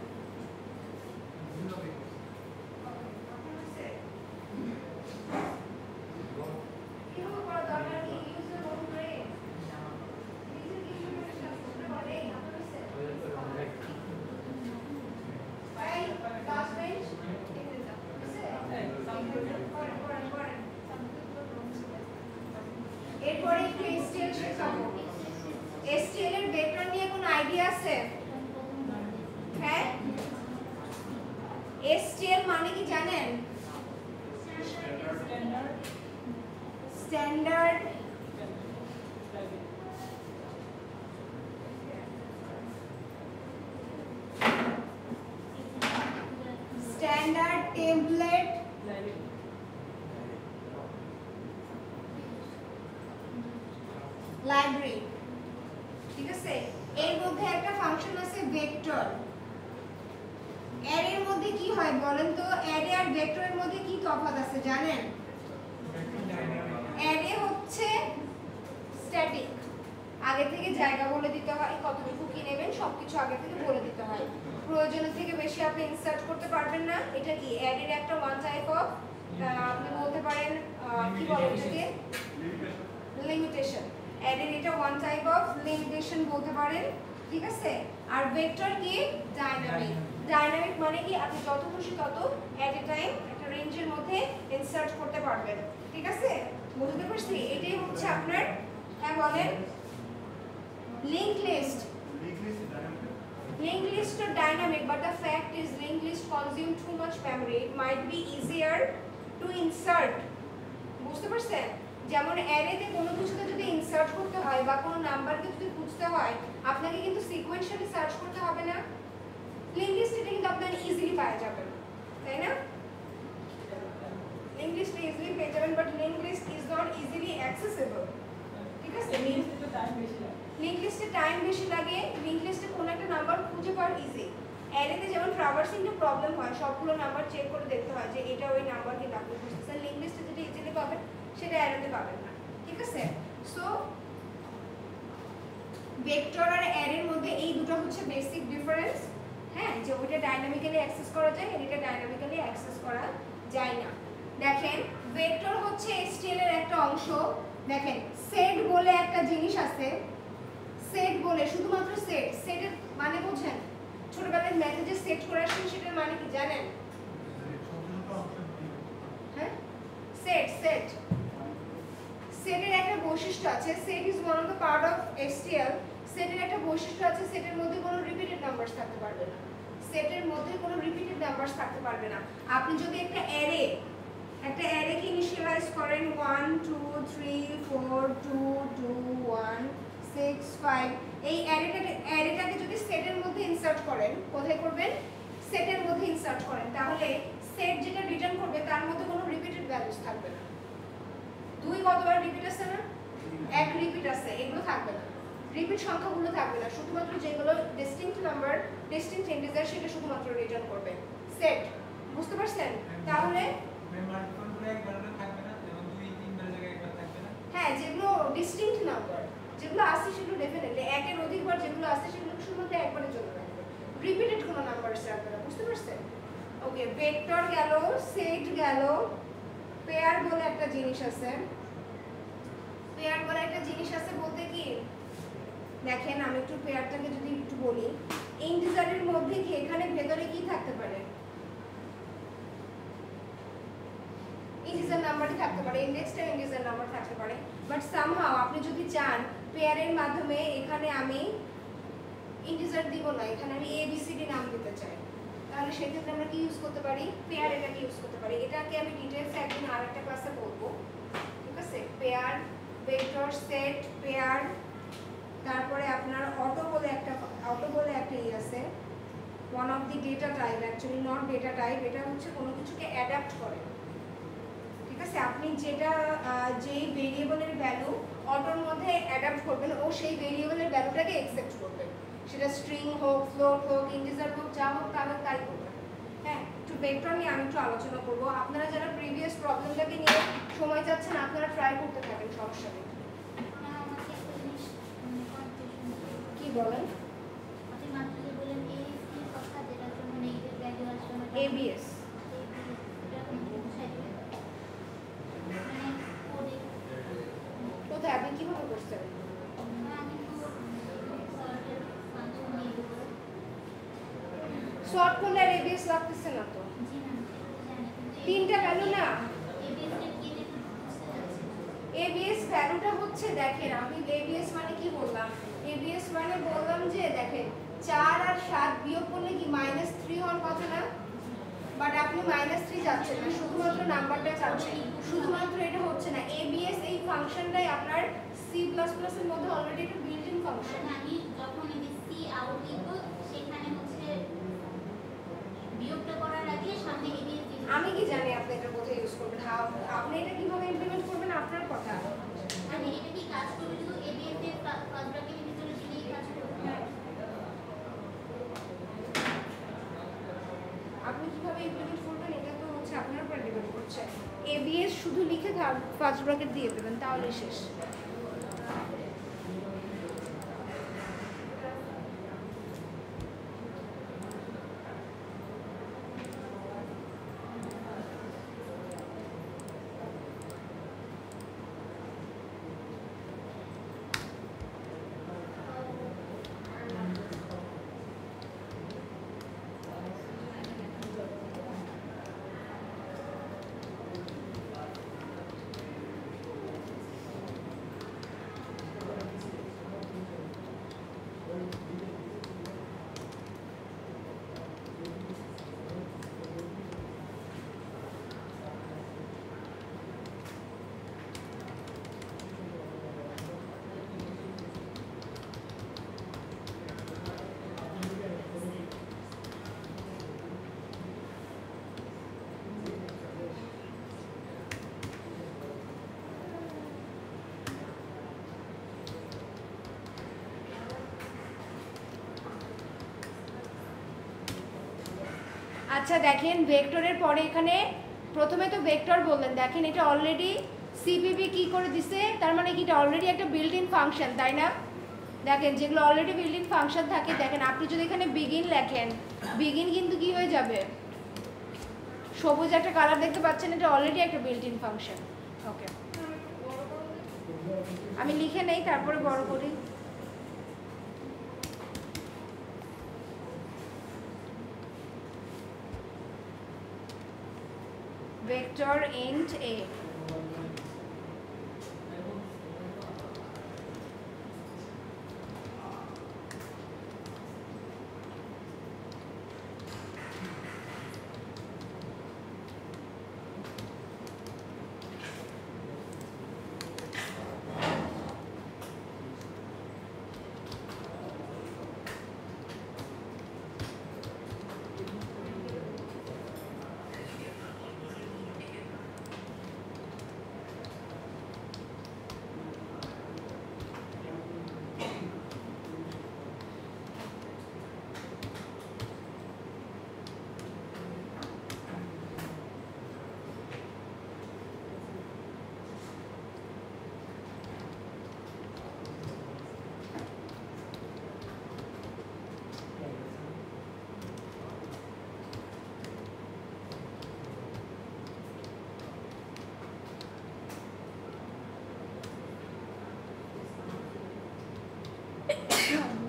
এরপরে একটু STL শেখাবো। STL এর ভেক্টর নিয়ে কোনো আইডিয়া আছে? হ্যাঁ, STL মানে কি জানেন? স্ট্যান্ডার্ড স্ট্যান্ডার্ড টেমপ্লেট লাইব্রেরি, ঠিক আছে? এর মধ্যে একটা ফাংশন আছে ভেক্টর। অ্যারের মধ্যে কি হয় বলেন তো? অ্যারে আর ভেক্টরের মধ্যে কি তফাৎ আছে জানেন? অ্যারে হচ্ছে স্ট্যাটিক, আগে থেকে জায়গা বলে দিতে হয়, কতটুকু কি নেবেন সবকিছু আগে থেকে বলে দিতে হয়। প্রয়োজনের থেকে বেশি আপনি ইনসার্ট করতে পারবেন না। এটা কি অ্যারের একটা ওয়ান টাইপ অফ, আপনি বলতে পারেন কি বলে এটাকে, লিমিটেশন। অ্যারের এটা ওয়ান টাইপ অফ লিমিটেশন বলতে পারেন, ঠিক আছে? আর ভেক্টর কি? ডাইনামিক। ডাইনামিক মানে কি আপনি যত খুশি তত এট এ টাইম একটা রেঞ্জের মধ্যে ইনসার্ট করতে পারবেন, ঠিক আছে? বুঝতে পারছি? এটাই হচ্ছে আপনার, হ্যাঁ বলেন, linked list. Linked list are dynamic, but the fact is linked list consume too much memory. It might be easier to insert. বুঝতে পারছেন? যেমন অ্যারেতে কোনো কিছুতে যদি ইনসার্ট করতে হয় বা কোনো নাম্বারকে যদি খুঁজতে হয়, আপনাকে কিন্তু সিকোয়েন্সিয়ালি সার্চ করতে হবে না। লিঙ্ক লিস্ট এটা কিন্তু আপনারা ইজিলি পাওয়া যাবেন, তাই না? লিঙ্ক লিস্ট ইজিলি পেয়ে যাবেন, but link list is not easily accessible, ঠিক আছে? লিঙ্ক লিস্টে টাইম বেশি লাগে। লিঙ্ক লিস্টে কোনো একটা নাম্বার খুঁজে পাওয়া ইজি। অ্যারেতে যেমন ট্রাভার্সিংটা প্রবলেম হয়, সবগুলো নাম্বার চেক করে দেখতে হয় যে এটা ওই নাম্বার কিনা আপনি খুঁজতেছেন। লিঙ্ক লিস্টে যেটা ইজিলি পাবেন সেটা অ্যারেতে পাবেন না, ঠিক আছে? সো ভেক্টর আর অ্যারের মধ্যে এই দুটো হচ্ছে বেসিক ডিফারেন্স, হ্যাঁ, যে ওইটা ডাইনামিক্যালি অ্যাক্সেস করা যায় আর এটা ডাইনামিক্যালি অ্যাক্সেস করা যায় না। দেখেন ভেক্টর হচ্ছে STL এর একটা অংশ। দেখেন সেট বলে একটা জিনিস আছে, সেট বলে, শুধুমাত্র সেট। সেটের মানে বোঝেন? ছোটবেলায় ম্যাথে যে সেট করে আসেন সেটার মানে কি জানেন? হ্যাঁ, সেট সেট সেটের একটা বৈশিষ্ট্য আছে। Set is one of the part of STL। সেটের একটা বৈশিষ্ট্য আছে, সেটের মধ্যে কোনো রিপিটেড নাম্বারস থাকতে পারবে না। সেটের মধ্যে কোনো রিপিটেড নাম্বারস থাকতে পারবে না। আপনি যদি একটা অ্যারেকে ইনিশিয়ালাইজ করেন 1 2 3 4 2 2 1 6 5, এই অ্যারেটাকে যদি সেটের মধ্যে ইনসার্ট করেন, কোথায় করবেন? সেটের মধ্যে ইনসার্ট করেন, তাহলে সেট যেটা রিটার্ন করবে তার মধ্যে কোনো রিপিটেড ভ্যালুস থাকবে না। দুই কতবার রিপিট আছে না? এক রিপিট আছে, এগুলো থাকবে না। রিপিট সংখ্যাগুলো থাকবে না, শুধুমাত্র যেগুলো ডিস্টিংক্ট নাম্বার, ডিস্টিংক্ট ইন্টিজার সেটা শুধুমাত্র রিটার্ন করবে সেট। বুঝতে পারছেন? তাহলে হ্যাঁ, যেগুলো ডিস্টিংক্ট নাম্বার যেগুলো আসছে সেগুলো ডেফিনেটলি একের অধিকবার যেগুলো আসছে সেগুলো শুধুমাত্র একবারের জন্য রাখবে, রিপিটেড কোনো নাম্বার রাখবে না। বুঝতে পারছেন? ওকে, ভেক্টর গেল, সেট গেল, পেয়ার বলে একটা জিনিস আছে। পেয়ার বলে একটা জিনিস আছে বলতে কি, দেখেন আমি একটু পেয়ারটাকে যদি একটু বলি, ইন্টিজারের মধ্যে কি এখানে ভেতরে কি থাকতে পারে? ইন্টিজার নাম্বারই থাকতে পারে, ইন্ডেক্সটা ইন্টিজার নাম্বার থাকতে পারে। বাট সামহাউ আপনি যদি চান পেয়ারের মাধ্যমে এখানে আমি ইন্টিজার দিব না, এখানে আমি ABCD নাম দিতে চাই, তাহলে সেক্ষেত্রে আমরা কি ইউজ করতে পারি? পেয়ার এটাকে ইউজ করতে পারি। এটাকে আমি ডিটেইলসে একদিন আরেকটা ক্লাসে বলবো, ঠিক আছে? পেয়ার, ভেক্টর, সেট, পেয়ার, তারপরে আপনার অটো বলে একটা ই আছে, one of the data type, actually not data type, এটা হচ্ছে কোনো কিছুকে অ্যাডাপ্ট করে, ঠিক আছে? আপনি যেটা যেই ভেরিয়েবলের ভ্যালু অটোর মধ্যে অ্যাডাপ্ট করবেন, ও সেই ভেরিয়েবলের ভ্যালুটাকে অ্যাকসেপ্ট করবে, সেটা স্ট্রিং হোক, ফ্লোট হোক, ইন্টিজার হোক, যা হোক তাই করবে। হ্যাঁ, একটু ভেক্টর নিয়ে আমি একটু আলোচনা করব। আপনারা যারা প্রিভিয়াস প্রবলেমটাকে নিয়ে সময় যাচ্ছেন আপনারা ট্রাই করতে থাকেন, সমস্যা নেই। আমাকে একটা জিনিস কনফিউশন কি বলেন? আপনি মাত্র যে বললেন AST কথা যেটার জন্য নেগেটিভ ভ্যালু আসবে না ABS এটা বুঝাই দিবেন মানে কোডে কোথায় আপনি কিভাবে করছেন? আমি তো সর্টের ফাংশন নিয়ে দেবো শর্ট করলে আর ABS লাগতেছে না তো, জি না জানি কিন্তু তিনটা ভ্যালু না। ABS এর কি দেখতে বুঝতে যাচ্ছে ABS ভ্যালুটা হচ্ছে, দেখেন আমি ABS মানে কি বললাম, ABS মানে বললাম যে দেখেন 4 আর 7 বিয়োগ করলে কি -3 হওয়ার কথা না, বাট আপনি -3 যাচ্ছেন না, শুধুমাত্র নাম্বারটা চাচ্ছেন, শুধুমাত্র এটা হচ্ছে না। ABS এই ফাংশনটাই আপনার C++ এর মধ্যে অলরেডি একটা বিল্ট ইন ফাংশন। মানে আমি যখন এই সি আউট লিখব সেখানে হচ্ছে বিয়োগটা করার আগে সামনে ABS দিয়ে আমি কি জানি আপনি এটা কোথায় ইউজ করবেন, আপনি এটা কিভাবে ইমপ্লিমেন্ট করবেন আপনার কথা। মানে এটা কি কাজ করবে শুধু ABS এর ফার্স্ট ব্র্যাকেটের ভিতরে দিলেই কাজ করবে আপনি কিভাবে ইমপ্লিমেন্ট করবেন এটা তো হচ্ছে আপনার উপর ডিপেন্ড করছে। ABS শুধু লিখে ফার্স্ট ব্র্যাকেট দিয়ে দেবেন তাহলে শেষ। আচ্ছা দেখেন ভেক্টরের পরে এখানে প্রথমে তো ভেক্টর বললেন, দেখেন এটা অলরেডি সিপিপি কি করে দিছে, তার মানে কি এটা অলরেডি একটা বিল্ট ইন ফাংশন, তাই না? দেখেন যেগুলো অলরেডি বিল্ট ইন ফাংশন থাকে, দেখেন আপনি যদি এখানে বিগিন লেখেন, বিগিন কিন্তু কি হয়ে যাবে, সবুজ একটা কালার দেখতে পাচ্ছেন, এটা অলরেডি একটা বিল্ট ইন ফাংশন। ওকে আমি লিখে নেই তারপরে বড় করি। vector int a,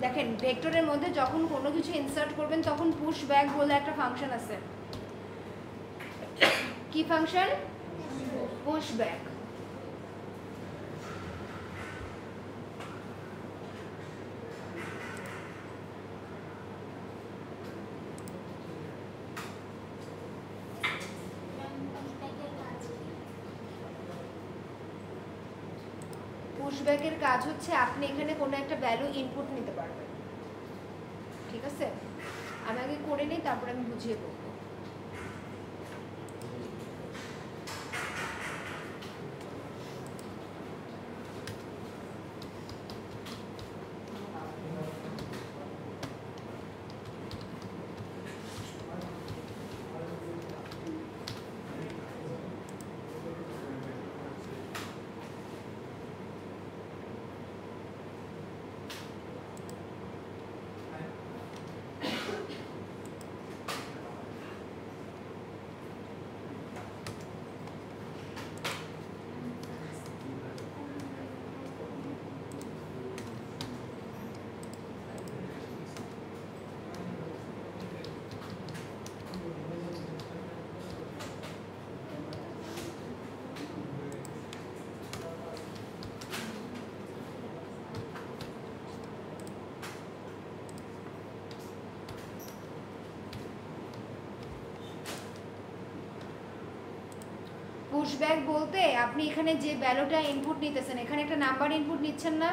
দেখেন ভেক্টরের মধ্যে যখন কোনো কিছু ইনসার্ট করবেন তখন পুশ ব্যাক বলে একটা ফাংশন আছে। কি ফাংশন? Push back. পুশব্যাকের কাজ হচ্ছে আপনি এখানে কোনো একটা ভ্যালু ইনপুট নিতে পারবেন, ঠিক আছে? আমি আগে করে নিই তারপর আমি বুঝিয়ে বলবো। পুশব্যাক বলতে আপনি এখানে যে ভ্যালুটা ইনপুট নিতেছেন, এখানে একটা নাম্বার ইনপুট নিচ্ছেন না,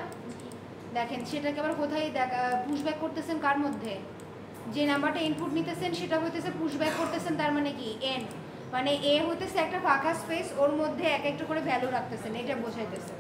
দেখেন সেটাকে আবার কোথায় পুশব্যাক করতেছেন, কার মধ্যে? যে নাম্বারটা ইনপুট নিতেছেন সেটা হইতেছে পুশব্যাক করতেছেন, তার মানে কি এন, মানে এ হইতেছে একটা ফাঁকা স্পেস, ওর মধ্যে এক একটা করে ভ্যালু রাখতেছেন, এটা বোঝাইতেছে।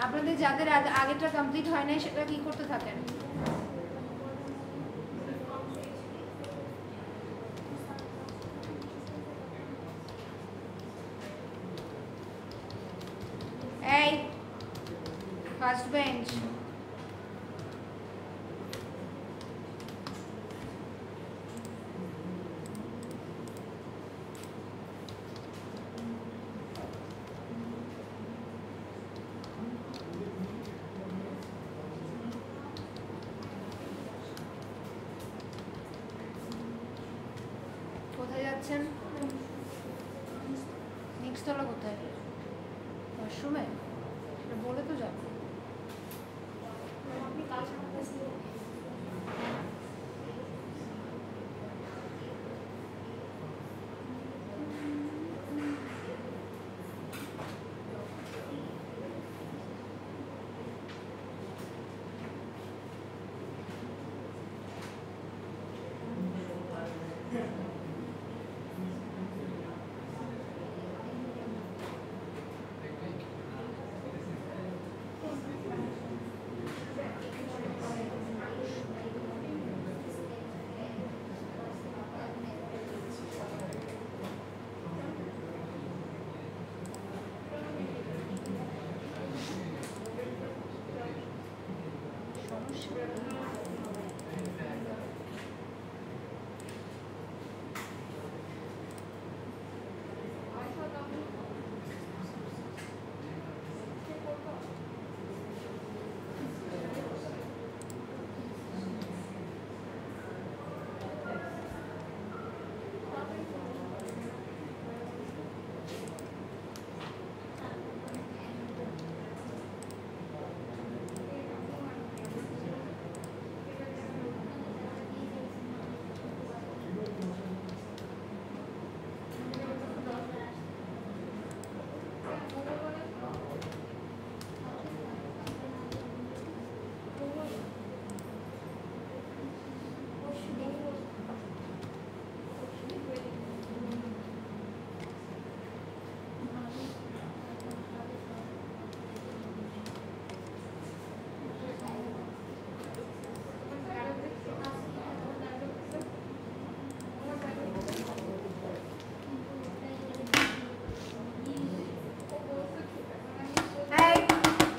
আপনাদের যাদের আগেরটা কমপ্লিট হয় নাই সেটা কি করতে থাকেন? এই ফার্স্ট বেঞ্চ, কোথায় যাচ্ছেন? নেক্সট তলা কোথায়? ওয়াশরুমে? সেটা বলে তো যাবো।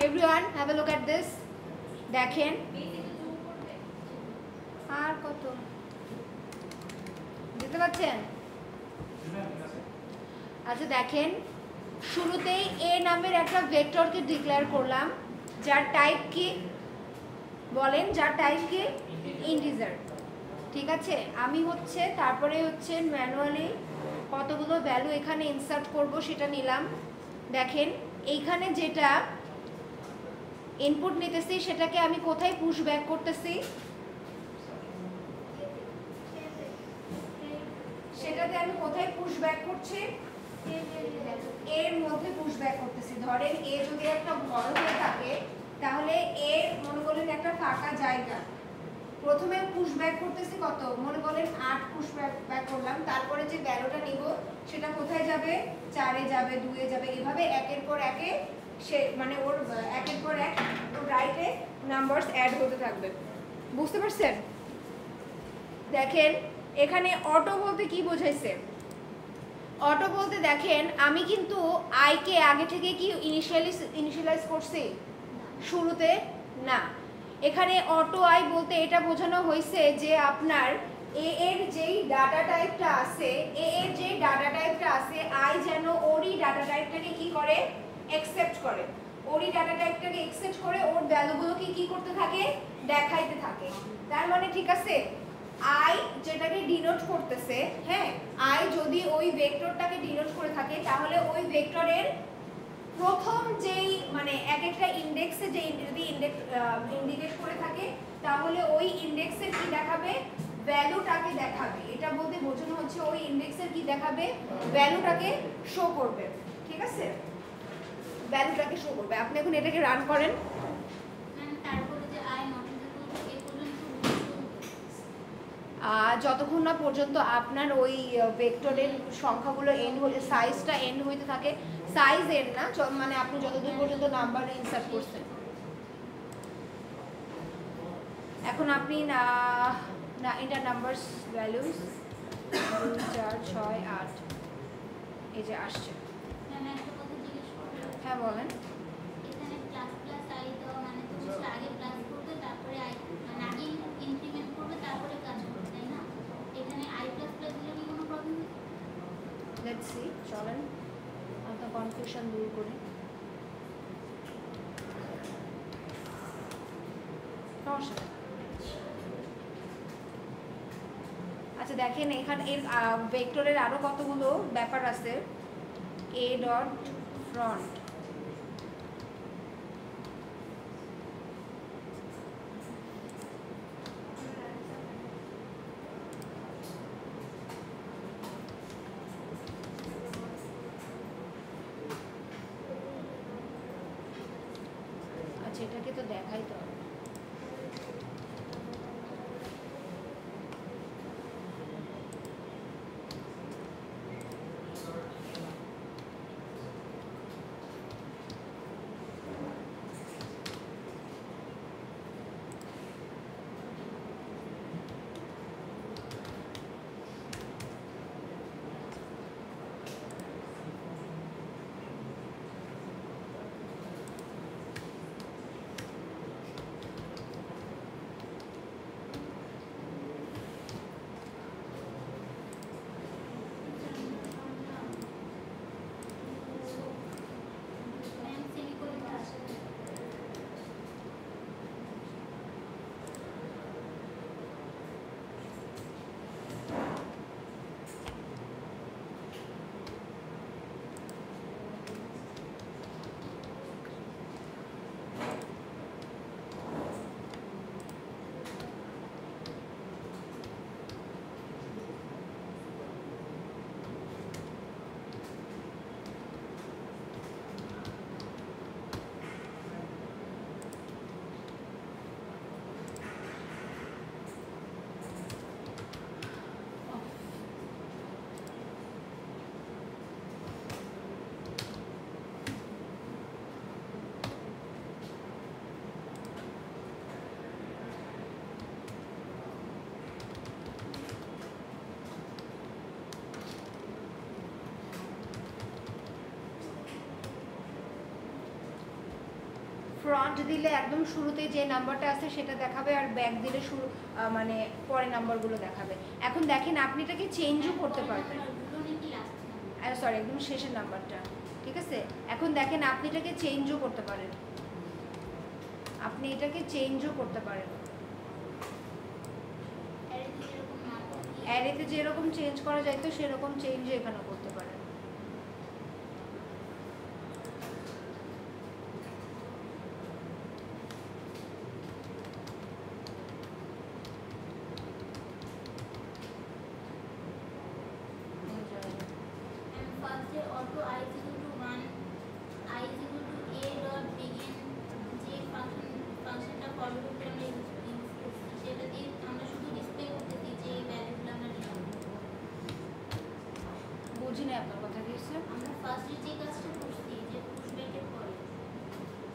Everyone, have a look at this. দেখেন আর কত দেখতে পাচ্ছেন? আচ্ছা দেখেন, শুরুতেই এ নামের একটা ভেক্টরকে ডিক্লেয়ার করলাম যার টাইপ কি? বলেন যার টাইপ কি ইন্টিজার। ঠিক আছে, আমি হচ্ছে তারপরে হচ্ছে ম্যানুয়ালি কতগুলো ভ্যালু এখানে ইনসার্ট করব সেটা নিলাম। দেখেন এইখানে যেটা ইনপুট নিতেছি সেটাকে আমি কোথায় পুশ ব্যাক করতেছি, সেটাতে আমি কোথায় পুশ ব্যাক করছি, এর মধ্যে পুশ ব্যাক করতেছি। ধরেন এ যদি একটা ভর হয়ে থাকে তাহলে এর মনে করেন একটা ফাঁকা জায়গা, প্রথমে পুশ ব্যাক করতেছি কত, মনে করেন 8 পুশ ব্যাক করলাম, তারপরে যে ভ্যালুটা নিব সেটা কোথায় যাবে, 4 এ যাবে, 2 এ যাবে, এভাবে একের পর একে সে মানে ওর একের পর এক ওর রাইটে নাম্বারস অ্যাড হতে থাকবে। বুঝতে পারছেন? দেখেন এখানে অটো বলতে কি বোঝাইছে, অটো বলতে দেখেন আমি কিন্তু আই কে আগে থেকে কি ইনিশিয়ালাইজ করছি শুরুতে না, এখানে অটো আই বলতে এটা বোঝানো হয়েছে যে আপনার এ এর যেই ডাটা টাইপটা আছে, এ এর যে ডাটা টাইপটা আছে আই যেন ওরই ডাটা টাইপটাকে কি করে, অ্যাকসেপ্ট করে, ওরই ডাটা টাইপটাকে অ্যাকসেপ্ট করে ওর ভ্যালুগুলোকে কি করতে থাকে, দেখাইতে থাকে। তার মানে ঠিক আছে আই যেটাকে ডিনোট করতেছে, হ্যাঁ আই যদি ওই ভেক্টরটাকে ডিনোট করে থাকে তাহলে ওই ভেক্টরের প্রথম যেই মানে এক একটা ইনডেক্সে যে যদি ইন্ডিকেট করে থাকে তাহলে ওই ইনডেক্সের কি দেখাবে, ভ্যালুটাকে দেখাবে। এটা বলতে বোঝানো হচ্ছে ওই ইনডেক্সের কি দেখাবে, ভ্যালুটাকে শো করবে। ঠিক আছে, ভ্যালুটাকে শো করবে। আপনি এখন এটাকে রান করেন। তারপরে যে আই নট ইকুয়াল এ পর্যন্ত যতক্ষণ না পর্যন্ত আপনার ওই ভেক্টরের সংখ্যাগুলো এন্ড হয়ে সাইজটা এন্ড হইতে থাকে, সাইজ এন্ড না মানে আপনি যতদূর পর্যন্ত নাম্বার ইনসার্ট করছেন। এখন আপনি না ইন্টার নাম্বারস ভ্যালুস 2 4 6 8 এই যে আসছে। আমি একটা কথা জিজ্ঞেস করব, হ্যাঁ বলেন। এখানে প্লাস প্লাস আই দেওয়া মানে তো হচ্ছে আগে প্লাস করবে তারপরে আই মানে আগে ইনক্রিমেন্ট করবে তারপরে কাজ করবে, তাই না? এখানে আই প্লাস প্লাস দিলে কি কোনো প্রবলেম নেই? লেটস সি, চলেন আপনার কনফিউশন দূর করি। সমস্যা নেই। আচ্ছা দেখেন এখানে এর ভেক্টরের আরো কতগুলো ব্যাপার আছে। এ ডট ফ্রন্ট, আচ্ছা এটাকে তো দেখাই তো। ম্যাম সেমিকোলনটা আসবে। ফ্রন্ট দিলে একদম শুরুতে যে নাম্বারটা আছে সেটা দেখাবে, আর ব্যাক দিলে শুরু মানে পরে নাম্বারগুলো দেখাবে। এখন দেখেন আপনি এটাকে চেঞ্জও করতে পারবেন, সরি একদম শেষের নাম্বারটা। ঠিক আছে, এখন দেখেন আপনি এটাকে চেঞ্জও করতে পারেন। আপনি এটাকে চেঞ্জও করতে পারেন। অ্যারেতে যেরকম চেঞ্জ করা যায় তো সেরকম চেঞ্জও এখানে করতে পারেন। auto I is equal to 1, I is equal to a dot begin যে ফাংশনটা ফর লুপে আমরা ইউজ করছি সেটা দিয়ে আমরা শুধু ডিসপ্লে করতেছি যে ভ্যালুগুলো আমরা নিলাম। বুঝি না আপনার কথা কি হচ্ছে। আমরা ফার্স্টে যে কাজটা করছি যে পুশ ব্যাকের পরে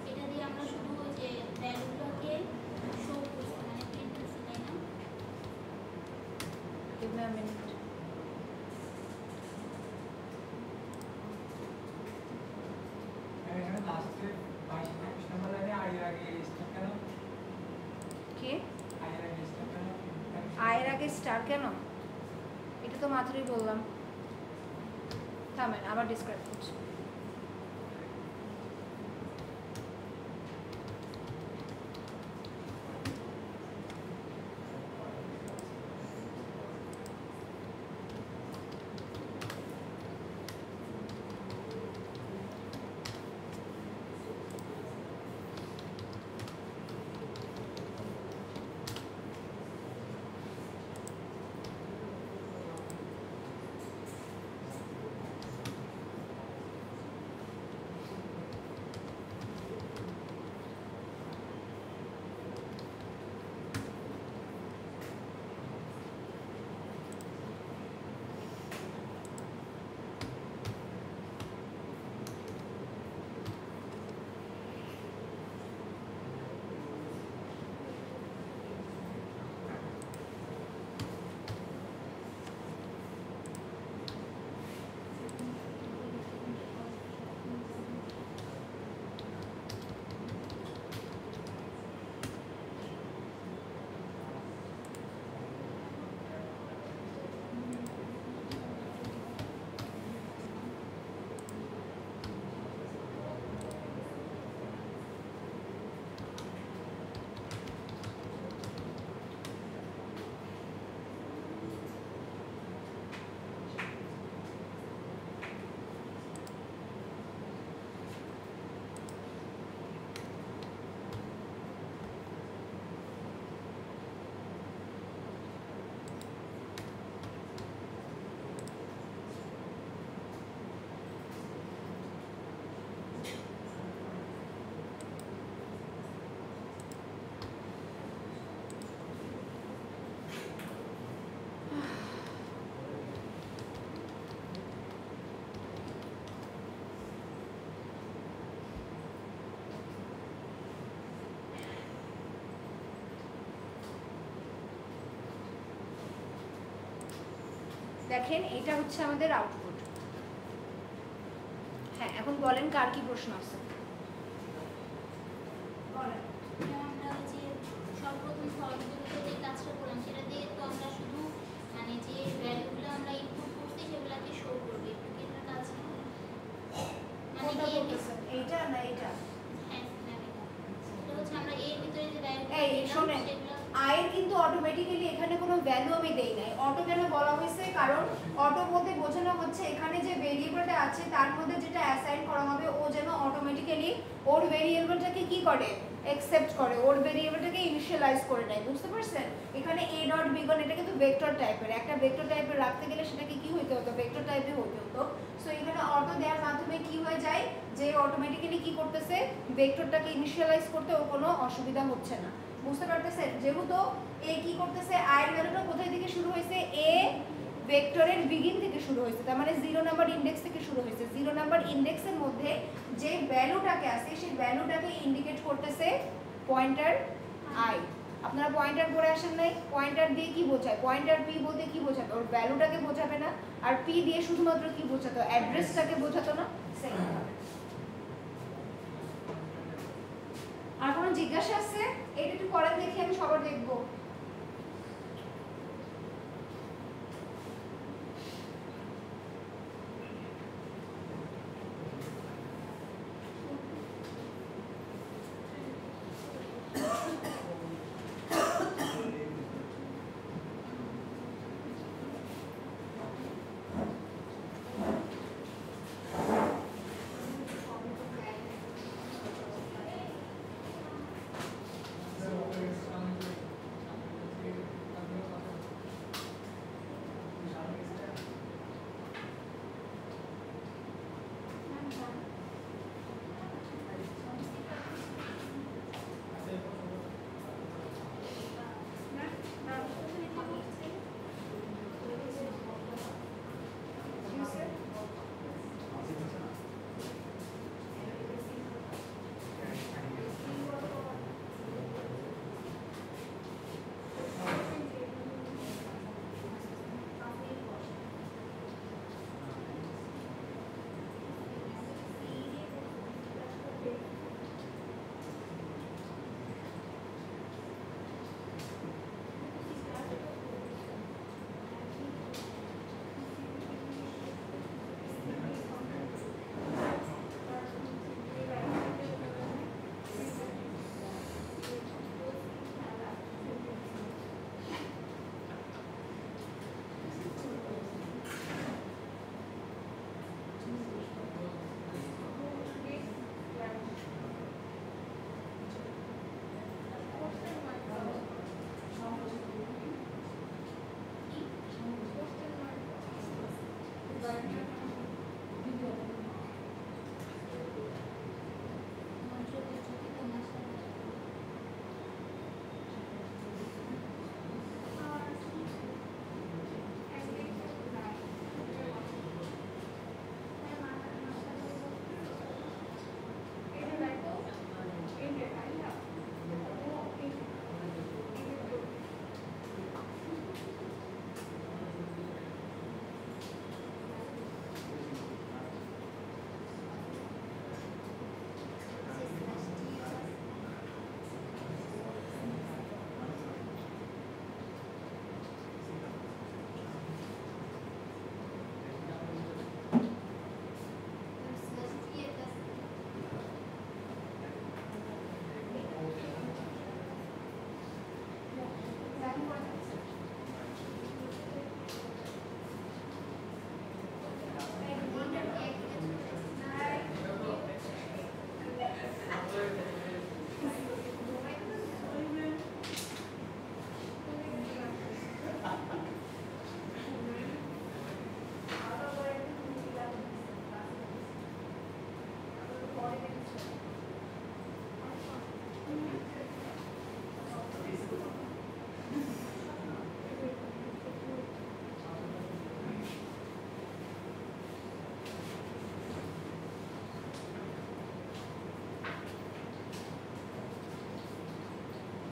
এটা দিয়ে আমরা শুধু ওই যে ভ্যালুগুলোকে শো করছি মানে প্রিন্ট করছি, তাই না? Give me a minute. এখানে লাস্টে 22 নম্বর লাইনে আই এর আগে স্টার কেন? কি আই এর আগে স্টার কেন? আয়ের আগে স্টার কেন? এটা তো মাত্রই বললাম। থামেন আবার ডিসক্রাইব করছি। দেখেন এটা হচ্ছে আমাদের আউটপুট। হ্যাঁ এখন বলেন কার কি প্রশ্ন আছে বলেন। আমরা ওই যে সর্বপ্রথম ফর্মুলাতে যে কাজটা করলাম সেটা দিয়ে তো আমরা শুধু মানে যে ভ্যালুগুলো আমরা ইনপুট করছি সেগুলোকে শো করবে, একটু কি এটা কাজ না? মানে কোনটা এর বলতেছেন এইটা না এইটা? হ্যাঁ এটা হচ্ছে আমরা এর ভিতরে যে ভ্যালুগুলো এই দিলাম শুনেন সেগুলো আয়ের কিন্তু অটোমেটিক্যালি এখানে কোনো ভ্যালু আমি দেই নাই। অটো কেন বলা হয়েছে? কারণ অটো বলতে বোঝানো হচ্ছে এখানে যে ভেরিয়েবলটা আছে তার মধ্যে যেটা অ্যাসাইন করা হবে ও যেন অটোমেটিক্যালি ওর ভেরিয়েবলটাকে কি করে অ্যাকসেপ্ট করে, ওর ভেরিয়েবলটাকে ইনিশিয়ালাইজ করে নেয়। বুঝতে পারছেন? এখানে এ ডট বিগন এটা কিন্তু ভেক্টর টাইপের, একটা ভেক্টর টাইপের রাখতে গেলে সেটাকে কি হইতে হতো? ভেক্টর টাইপে হতে হতো। সো এখানে অটো দেওয়ার মাধ্যমে কি হয়ে যায় যে অটোমেটিক্যালি কি করতেছে ভেক্টরটাকে ইনিশিয়ালাইজ করতে ওর কোনো অসুবিধা হচ্ছে না। বুঝতে পারতেছেন? যেহেতু এ কি করতেছে আয়ের ভ্যালুটা কোথায় থেকে শুরু হয়েছে? এ ভেক্টরের বিগিন থেকে শুরু হয়েছে, তার মানে 0 নাম্বার ইনডেক্স থেকে শুরু হয়েছে। 0 নাম্বার ইনডেক্সের মধ্যে যে ভ্যালুটাকে আছে সেই ভ্যালুটাকে ইন্ডিকেট করতেছে পয়েন্টার আই। আপনারা পয়েন্টার পড়ে আসেন নাই? পয়েন্টার দিয়ে কি বোঝায়? পয়েন্টার পি বলতে কি বোঝাবে? ওর ভ্যালুটাকে বোঝাবে না। আর পি দিয়ে শুধুমাত্র কি বোঝাতো? অ্যাড্রেসটাকে বোঝাতো না? সেম। আর কোনো জিজ্ঞাসা আছে? এটা একটু করেন দেখি, আমি সবার দেখবো।